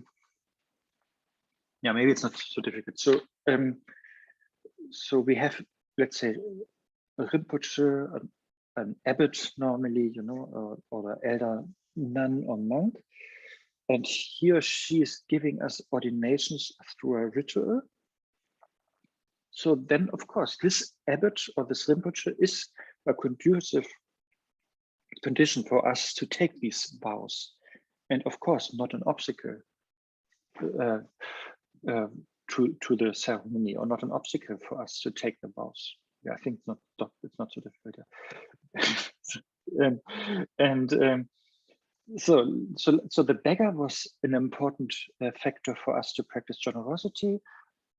maybe it's not so difficult. So we have, let's say, a Rinpoche, an abbot normally, you know, or an elder nun or monk, and he or she is giving us ordinations through a ritual. So then, of course, this abbot or this Rinpoche is a conducive condition for us to take these vows, and of course not an obstacle to the ceremony, or not an obstacle for us to take the vows. Yeah, I think it's not so difficult. So the beggar was an important factor for us to practice generosity.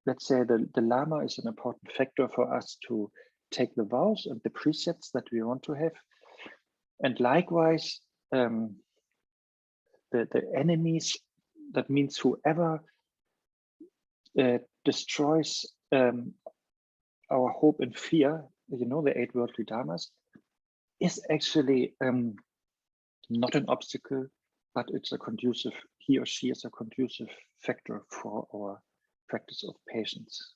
Let's say the Lama is an important factor for us to take the vows and the precepts that we want to have. And likewise, the enemies, that means whoever destroys our hope and fear, the 8 worldly dharmas, is actually not an obstacle, but it's a conducive, he or she is a conducive factor for our practice of patience.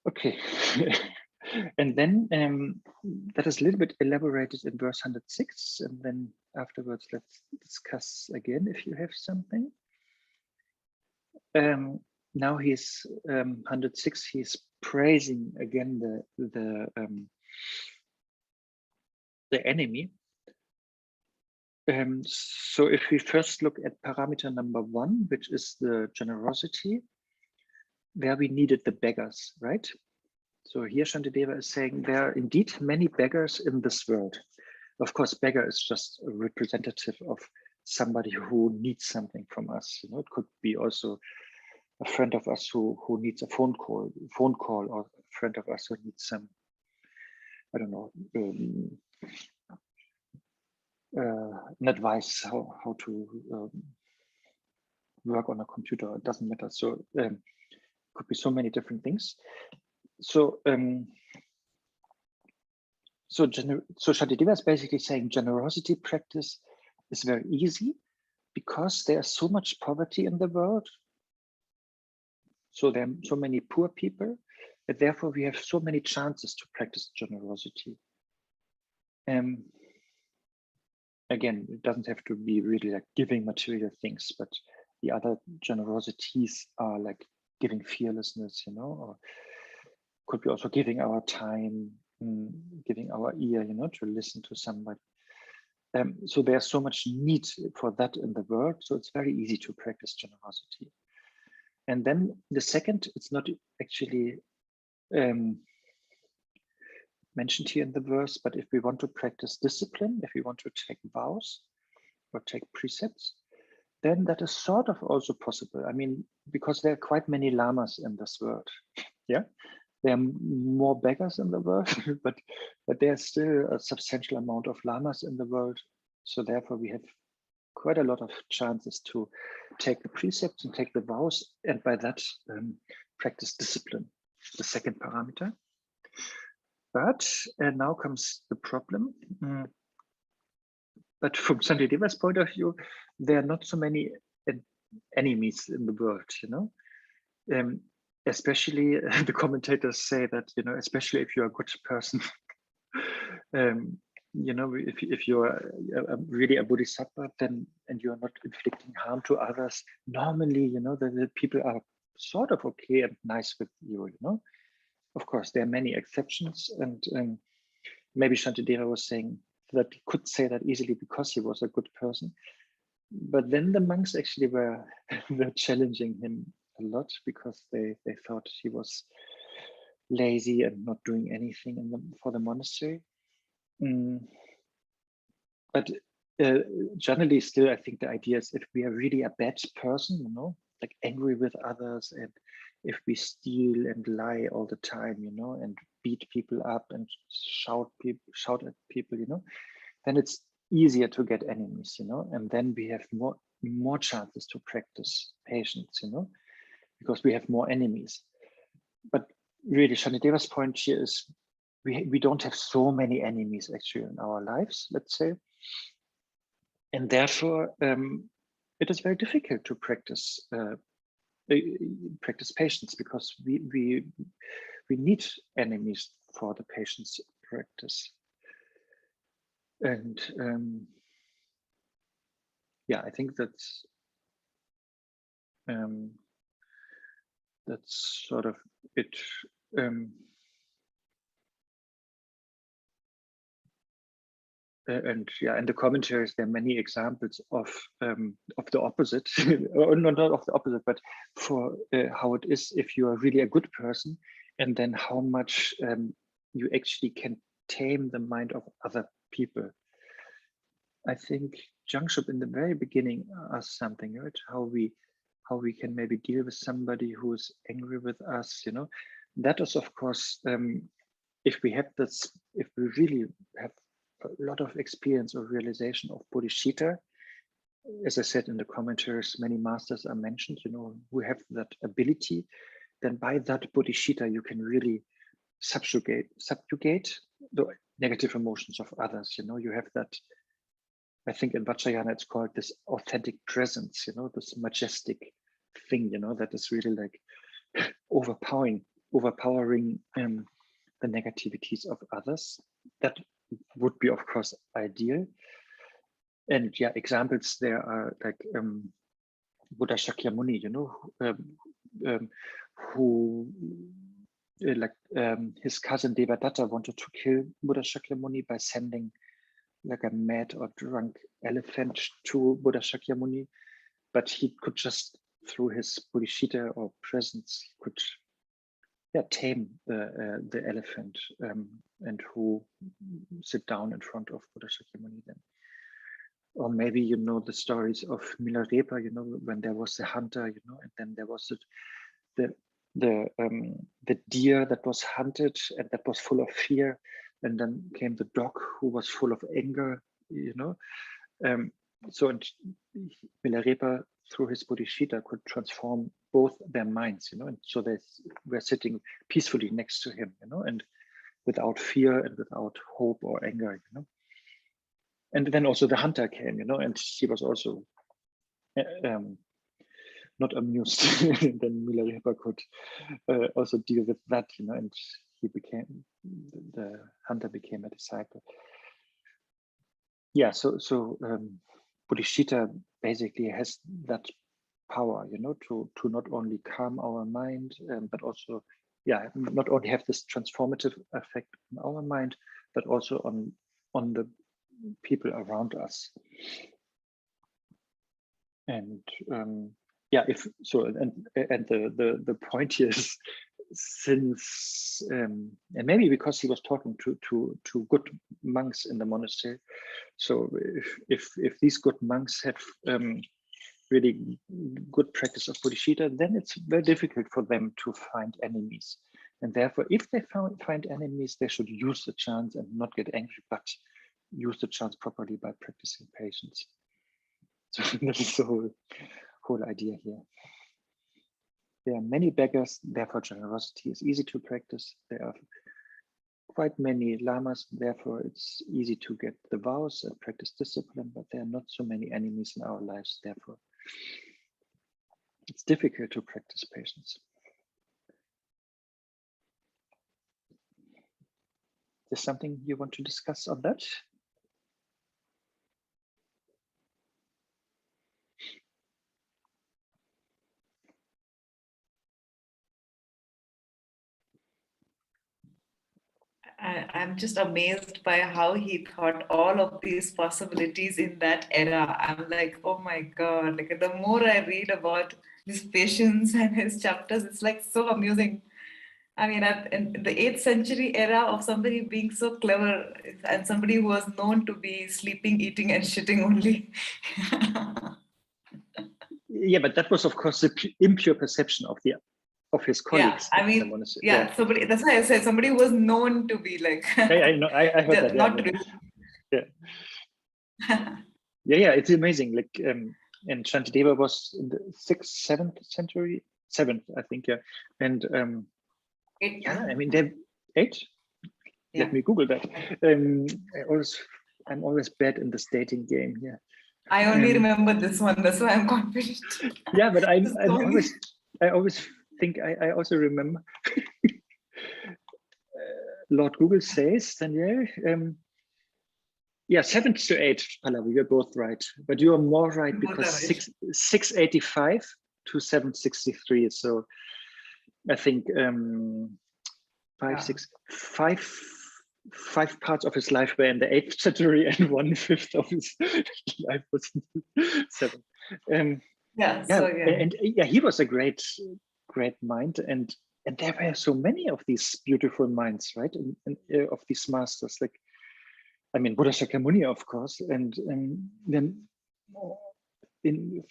Okay. And then that is a little bit elaborated in verse 106, and then afterwards let's discuss again if you have something. Now he's 106. He's praising again the enemy. So if we first look at parameter number 1, which is the generosity, where we needed the beggars, right? So here Shantideva is saying there are indeed many beggars in this world. Of course, beggar is just a representative of somebody who needs something from us. It could be also a friend of us who needs a phone call, or a friend of us who needs some, I don't know, an advice how to work on a computer. It doesn't matter. So could be so many different things. So so Shantideva is basically saying generosity practice is very easy because there's so much poverty in the world. So there are so many poor people, and therefore we have so many chances to practice generosity. Again, it doesn't have to be really like giving material things, but the other generosities are like giving fearlessness, or could be also giving our time, giving our ear, to listen to somebody. So there's so much need for that in the world. So it's very easy to practice generosity. And then the second, it's not actually mentioned here in the verse, but if we want to practice discipline, if we want to take vows or take precepts, then that is sort of also possible. I mean, because there are quite many lamas in this world. Yeah, there are more beggars in the world, but there's still a substantial amount of lamas in the world. So therefore we have quite a lot of chances to take the precepts and take the vows, and by that practice discipline, the second parameter. But now comes the problem. But from Shantideva's point of view, there are not so many enemies in the world, especially the commentators say that, especially if you're a good person, if you're really a Bodhisattva, then, and you're not inflicting harm to others, normally, the people are sort of okay and nice with you, Of course, there are many exceptions, and maybe Shantideva was saying that he could say that easily because he was a good person. But then the monks actually were challenging him a lot because they thought he was lazy and not doing anything for the monastery. But generally, still, I think the idea is if we are really a bad person, like angry with others, and if we steal and lie all the time, and beat people up and shout at people, then it's easier to get enemies, and then we have more chances to practice patience, because we have more enemies. But really, Shantideva's point here is we don't have so many enemies actually in our lives, let's say, and therefore it is very difficult to practice patience, because we need enemies for the patience practice. And yeah, I think that's sort of it and yeah, in the commentaries there are many examples of the opposite, or not of the opposite, but for how it is if you are really a good person, and then how much you actually can tame the mind of other people. I think Jungshub in the very beginning asked something, right? How we can maybe deal with somebody who's angry with us, you know. That is, of course, if we really have a lot of experience or realization of bodhisattva, as I said in the commentaries, many masters are mentioned, you know, who have that ability, then by that bodhisattva, you can really subjugate the negative emotions of others. You know, you have that, I think in Vajrayana, it's called this authentic presence, you know, this majestic thing, you know, that is really like overpowering the negativities of others. That would be, of course, ideal. And yeah, examples there are like Buddha Shakyamuni, you know, who his cousin Devadatta wanted to kill Buddha Shakyamuni by sending like a mad or drunk elephant to Buddha Shakyamuni, but he could just, through his bodhisattva or presence, could tame the elephant and who sit down in front of Buddha Shakyamuni then. Or maybe you know the stories of Milarepa, you know, when there was the hunter, you know, and then there was the deer that was hunted and that was full of fear, and then came the dog who was full of anger, you know. So and Milarepa, through his bodhisattva, could transform both their minds, you know, and so they were sitting peacefully next to him, you know, and without fear and without hope or anger, you know. And then also the hunter came, you know, and he was also not amused. Then Milarepa could also deal with that, you know, and the hunter became a disciple. Yeah, so bodhisattva basically has that power, you know, to not only calm our mind, but also, yeah, not only have this transformative effect on our mind, but also on the people around us. And yeah, if so, and the point here is, since and maybe because he was talking to good monks in the monastery, so if these good monks have really good practice of bodhisattva, then it's very difficult for them to find enemies. And therefore, if they find enemies, they should use the chance and not get angry, but use the chance properly by practicing patience. So that is the whole idea here. There are many beggars, therefore generosity is easy to practice. There are quite many lamas, therefore it's easy to get the vows and practice discipline, but there are not so many enemies in our lives, therefore it's difficult to practice patience. Is there something you want to discuss on that? I'm just amazed by how he thought all of these possibilities in that era. I'm like, oh my God, like the more I read about his patience and his chapters, it's like so amusing. I mean, in the 8th century era of somebody being so clever and somebody who was known to be sleeping, eating and shitting only. Yeah, but that was of course the impure perception of his colleagues. Yeah, I mean, somebody, that's why I said somebody was known to be like, I know, I heard that. Not yeah, really. Yeah, it's amazing. Like, and Shantideva was in the 6th, 7th century, 7th, I think, yeah. And yeah, I mean, they're 8. Yeah. Let me Google that. I'm always bad in the dating game here. I only remember this one, that's why I'm confident. Yeah, but I always think I also remember. Lord Google says, Danielle, yeah, 7th to 8th, Pallavi, we're both right. But you are more right because 685 to 763. So I think five parts of his life were in the 8th century, and 1/5 of his life was in the 7th. He was a great mind, and there were so many of these beautiful minds, right? And of these masters, like, I mean, Buddha Shakyamuni, of course, and then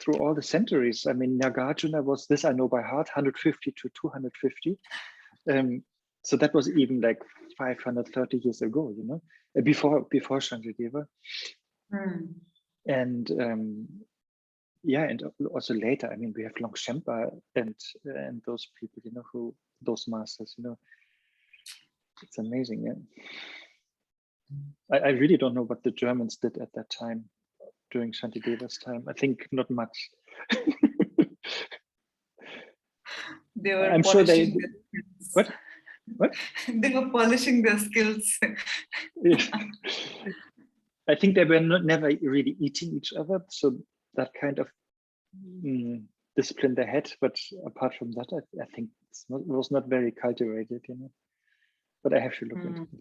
through all the centuries, I mean, Nagarjuna was, this I know by heart, 150 to 250. So that was even like 530 years ago, you know, before Shantideva. And and also later, I mean, we have Longchenpa and those people, you know, those masters, you know, it's amazing. Yeah, I really don't know what the Germans did at that time, during Shantideva's time. I think not much. They were I'm sure they. What? They were polishing their skills. I think they were never really eating each other, so that kind of discipline they had. But apart from that, I think it was not very cultivated, you know. But I have to look into it.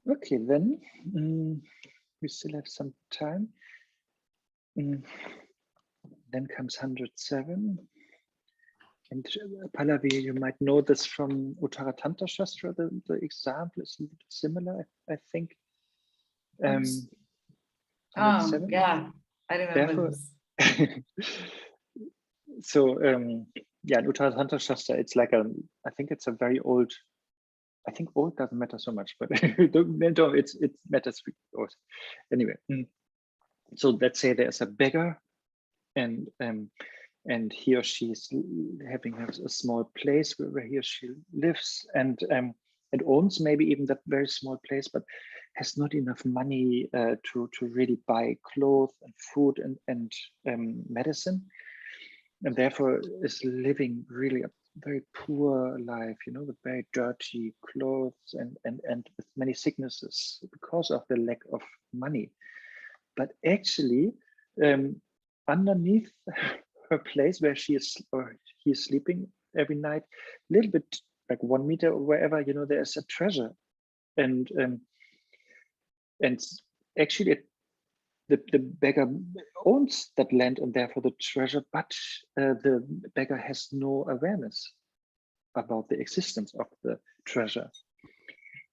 Okay, then we still have some time. Then comes 107. And Pallavi, you might know this from Uttara Tantra Shastra. The example is a little bit similar, I think. Yeah, I remember this. So in Uttara Tantra Shastra, it's like I think it's a very old. I think old doesn't matter so much, but it matters old. Anyway, so let's say there's a beggar, and he or she is having a small place where he or she lives, and owns maybe even that very small place, but has not enough money to really buy clothes and food and medicine, and therefore is living really a very poor life, you know, with very dirty clothes and with many sicknesses because of the lack of money. But actually, underneath her place where he is sleeping every night, a little bit like 1 meter or wherever, you know, there's a treasure, and actually the beggar owns that land and therefore the treasure, but the beggar has no awareness about the existence of the treasure.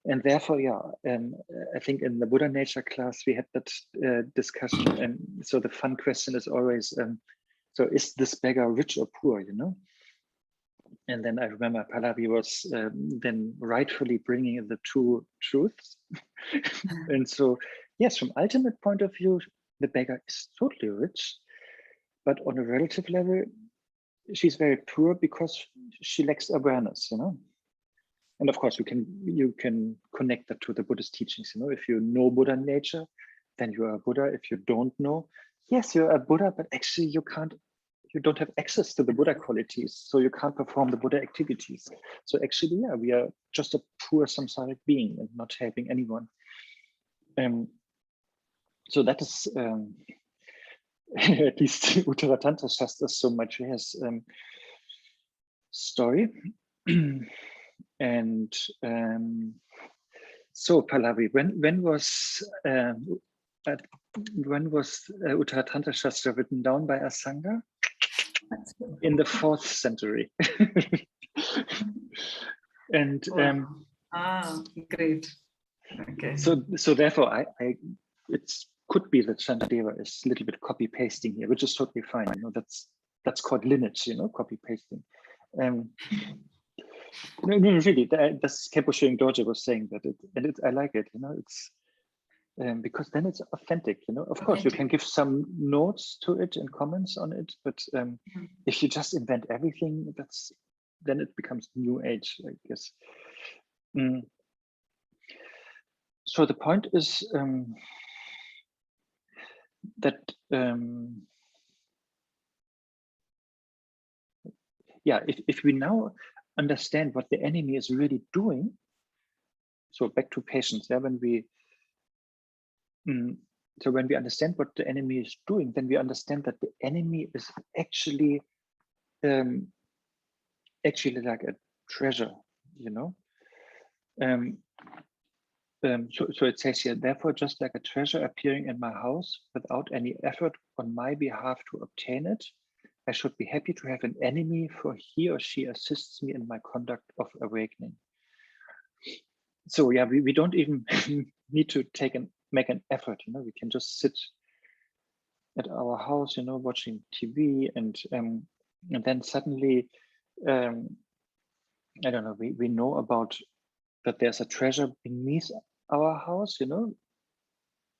And therefore, I think in the Buddha nature class, we had that discussion. And so the fun question is always, so is this beggar rich or poor, you know? And then I remember Pallavi was then rightfully bringing the two truths. And so, yes, from ultimate point of view, the beggar is totally rich, but on a relative level, she's very poor because she lacks awareness, you know. And of course, you can connect that to the Buddhist teachings. You know, if you know Buddha nature, then you are a Buddha. If you don't know, yes, you're a Buddha, but actually you don't have access to the Buddha qualities, so you can't perform the Buddha activities. So actually, yeah, we are just a poor samsaric being and not helping anyone. So that is at least Uttara Tantra Shastra so much has story. And so Pallavi, when was Uttara Tantra Shastra written down by Asanga? In the 4th century. And great. Okay. So therefore, it could be that Shantideva is a little bit copy pasting here, which is totally fine. You know, that's called lineage. You know, copy pasting. No, really, that's Khenpo Shöng Dorje was saying that, I like it. You know, it's because then it's authentic. You know, of course, you can give some notes to it and comments on it, but if you just invent everything, then it becomes New Age, I guess. So the point is that if we now understand what the enemy is really doing, so back to patience, when we so when we understand what the enemy is doing, then we understand that the enemy is actually like a treasure, you know. So it says here, therefore, just like a treasure appearing in my house without any effort on my behalf to obtain it, I should be happy to have an enemy, for he or she assists me in my conduct of awakening. So yeah, we don't even need to make an effort, you know. We can just sit at our house, you know, watching TV, and then suddenly, I don't know, we know about that there's a treasure beneath our house, you know.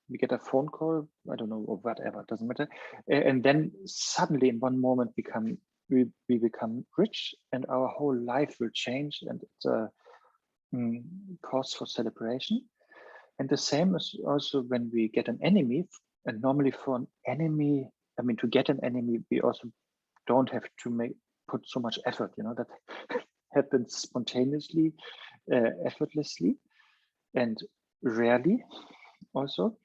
We get a phone call, I don't know, or whatever, doesn't matter. And then suddenly in one moment we become rich, and our whole life will change, and it's a cause for celebration. And the same is also when we get an enemy, and normally for an enemy, I mean, to get an enemy, we also don't have to put so much effort, you know, that happens spontaneously, effortlessly, and rarely also.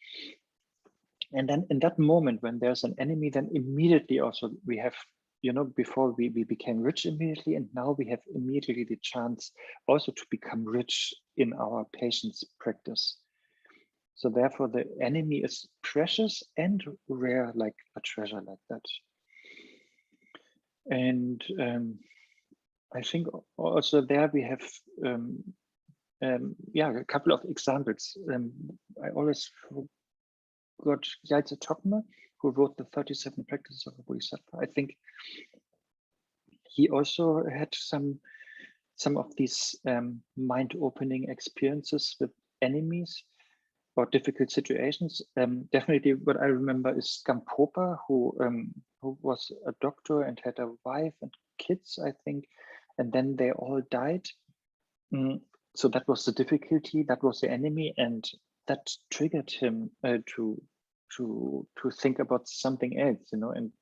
And then in that moment when there's an enemy, then immediately also we have, you know, before we became rich immediately, and now we have immediately the chance also to become rich in our patience practice. So therefore the enemy is precious and rare, like a treasure like that. And I think also there we have a couple of examples. I always forgot Khyentse Rinpoche, who wrote the 37 Practices of a Bodhisattva. I think he also had some of these mind-opening experiences with enemies or difficult situations. Definitely what I remember is Gampopa, who was a doctor and had a wife and kids, I think, and then they all died. So that was the difficulty, that was the enemy, and that triggered him to think about something else, you know, and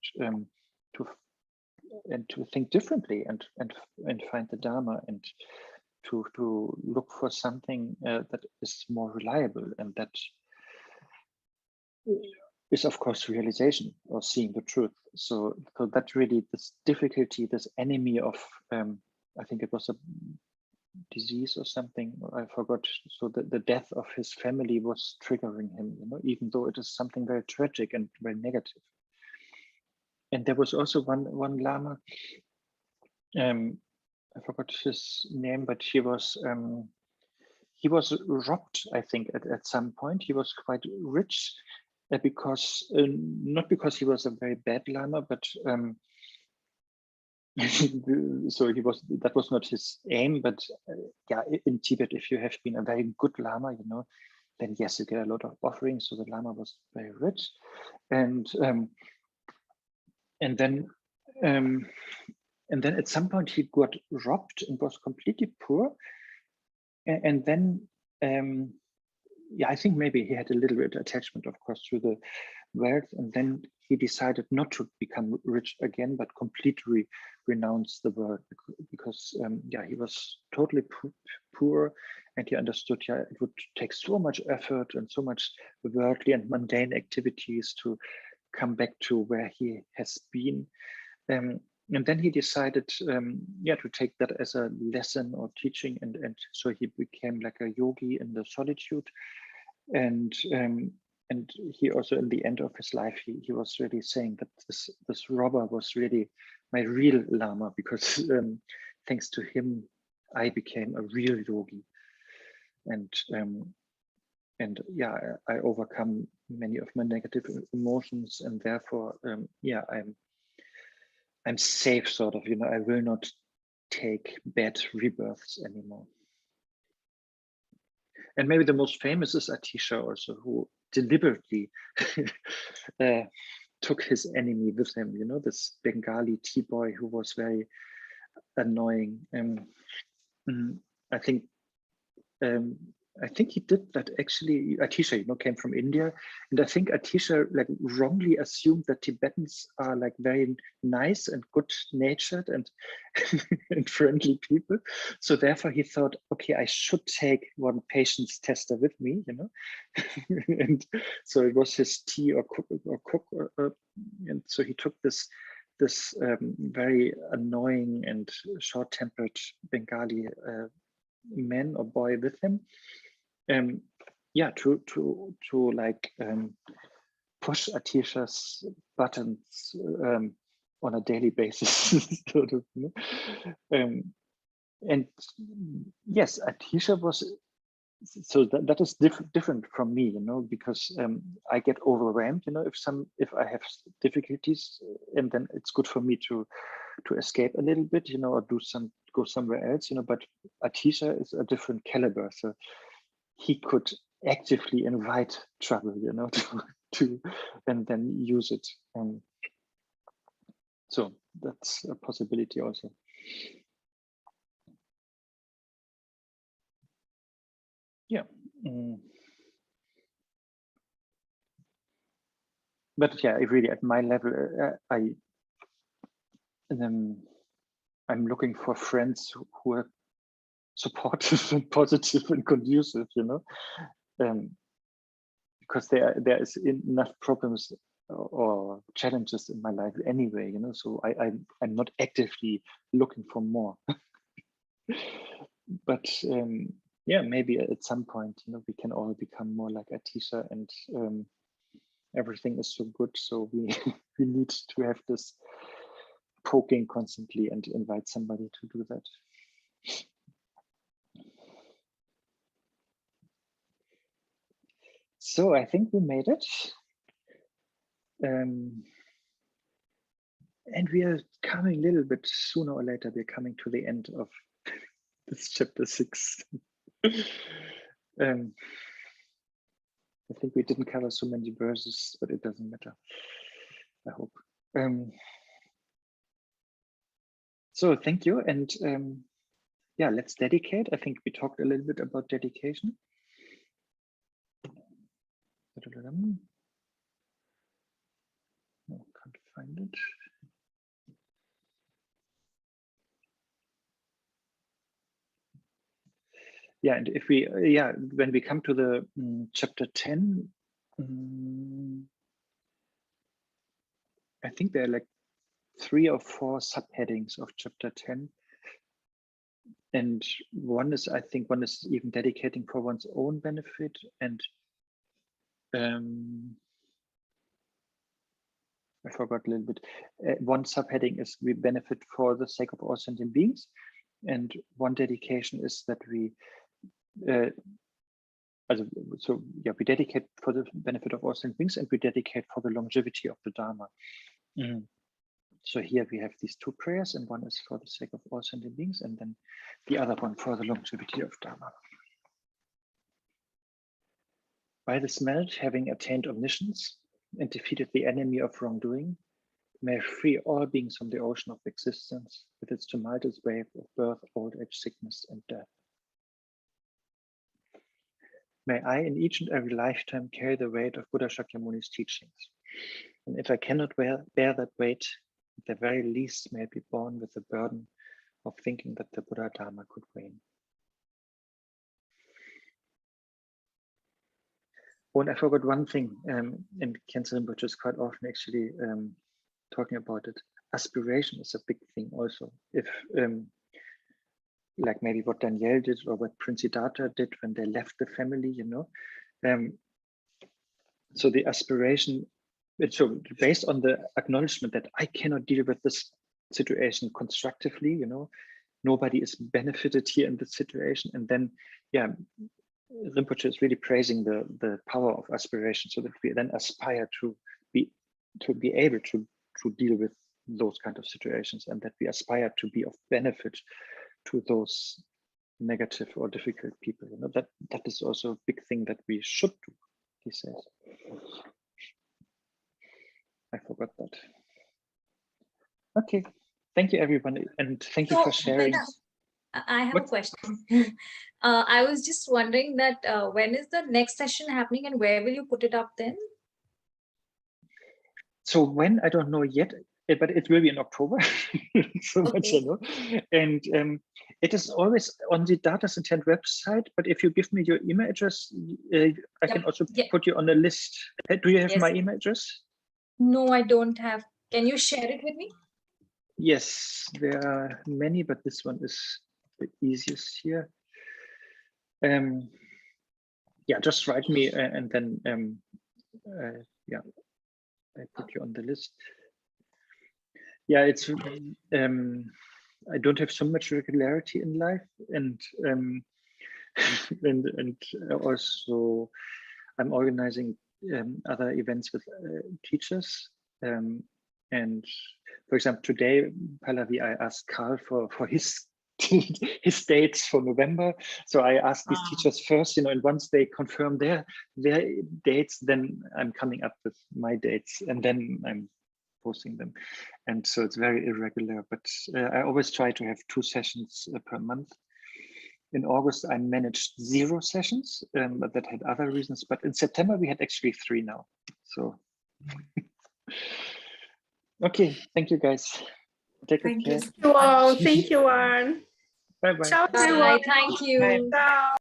to think differently, and find the Dharma, and to look for something that is more reliable, and that is of course realization, or seeing the truth. So that really, this difficulty, this enemy of I think it was a disease or something, I forgot. So the death of his family was triggering him, you know, even though it is something very tragic and very negative. And there was also one Lama, I forgot his name, but he was robbed, I think, at some point. He was quite rich because not because he was a very bad Lama, but so that was not his aim. But yeah, in Tibet, if you have been a very good Lama, you know, then yes, you get a lot of offerings. So the Lama was very rich, and then at some point he got robbed and was completely poor. And then, yeah, I think maybe he had a little bit of attachment, of course, to the wealth. And then he decided not to become rich again, but completely renounce the world, because yeah, he was totally poor, and he understood, yeah, it would take so much effort and so much worldly and mundane activities to come back to where he has been. And then he decided, yeah, to take that as a lesson or teaching, and so he became like a yogi in the solitude, and he also, in the end of his life, he was really saying that this robber was really my real Lama, because thanks to him I became a real yogi, and yeah, I overcome many of my negative emotions, and therefore yeah, I'm safe, sort of, you know, I will not take bad rebirths anymore. And maybe the most famous is Atisha also, who deliberately took his enemy with him, you know, this Bengali tea boy who was very annoying. I think I think he did that actually. Atisha, came from India, and I think Atisha like wrongly assumed that Tibetans are like very nice and good-natured and and friendly people. So therefore, he thought, okay, I should take one patience tester with me, and so it was his tea or cook, and so he took this very annoying and short-tempered Bengali man or boy with him. To like push Atisha's buttons on a daily basis, sort of. And yes, Atisha was. So that is different from me, because I get overwhelmed, if I have difficulties, and then it's good for me to escape a little bit, or go somewhere else, but Atisha is a different caliber, so he could actively invite trouble, to and then use it. So that's a possibility also. Yeah. But yeah, really at my level, I'm looking for friends who are supportive and positive and conducive, because there is enough problems or challenges in my life anyway, so I'm not actively looking for more. But yeah, maybe at some point, we can all become more like Atisha, and everything is so good, so we need to have this poking constantly and invite somebody to do that. So I think we made it. And we are coming a little bit sooner or later, we're coming to the end of this chapter 6. I think we didn't cover so many verses, but it doesn't matter, I hope. So thank you. And yeah, let's dedicate. I think we talked a little bit about dedication. No, can't find it. Yeah, and if we, when we come to the chapter 10, I think there are like 3 or 4 subheadings of chapter 10. And one is even dedicating for one's own benefit. And I forgot a little bit. One subheading is we benefit for the sake of all sentient beings. And one dedication is that we, we dedicate for the benefit of all sentient beings, and we dedicate for the longevity of the Dharma. So here we have these 2 prayers, and one is for the sake of all sentient beings, and then the other one for the longevity of Dharma. By this merit, having attained omniscience and defeated the enemy of wrongdoing, may I free all beings from the ocean of existence with its tumultuous wave of birth, old age, sickness, and death. May I in each and every lifetime carry the weight of Buddha Shakyamuni's teachings. And if I cannot bear that weight, at the very least may I be born with the burden of thinking that the Buddha Dharma could wane. Oh, and I forgot one thing, and Khyentse Rinpoche is quite often actually talking about it. Aspiration is a big thing also. If like maybe what Danielle did or what Prince Siddhartha did when they left the family, so the aspiration, so based on the acknowledgement that I cannot deal with this situation constructively, nobody is benefited here in this situation, and then Rinpoche is really praising the power of aspiration, so that we then aspire to be able to deal with those kind of situations, and that we aspire to be of benefit to those negative or difficult people. That is also a big thing that we should do, he says. I forgot that. Okay, thank you everyone, and thank you for sharing. I have a question. I was just wondering that when is the next session happening and where will you put it up then? So when, I don't know yet, but it will be in October. So much I know. And it is always on the Data's Intent website, but if you give me your email address, I can also put you on the list. Do you have my email address? No, I don't have. Can you share it with me? Yes, there are many, but this one is the easiest here. Yeah, just write me and then yeah, I put you on the list. Yeah, it's I don't have so much regularity in life, and and also I'm organizing other events with teachers. And for example, today, Pallavi, I asked Carl for his his dates for November. So I asked these teachers first, and once they confirm their dates, then I'm coming up with my dates, and then I'm posting them. And so it's very irregular, but I always try to have 2 sessions per month. In August, I managed 0 sessions, but that had other reasons. But in September, we had actually 3 now. So, okay, thank you guys. Take care. Thank you all. Thank you, Arne. Bye-bye. Ciao, Bye. everyone. Thank you. Ciao.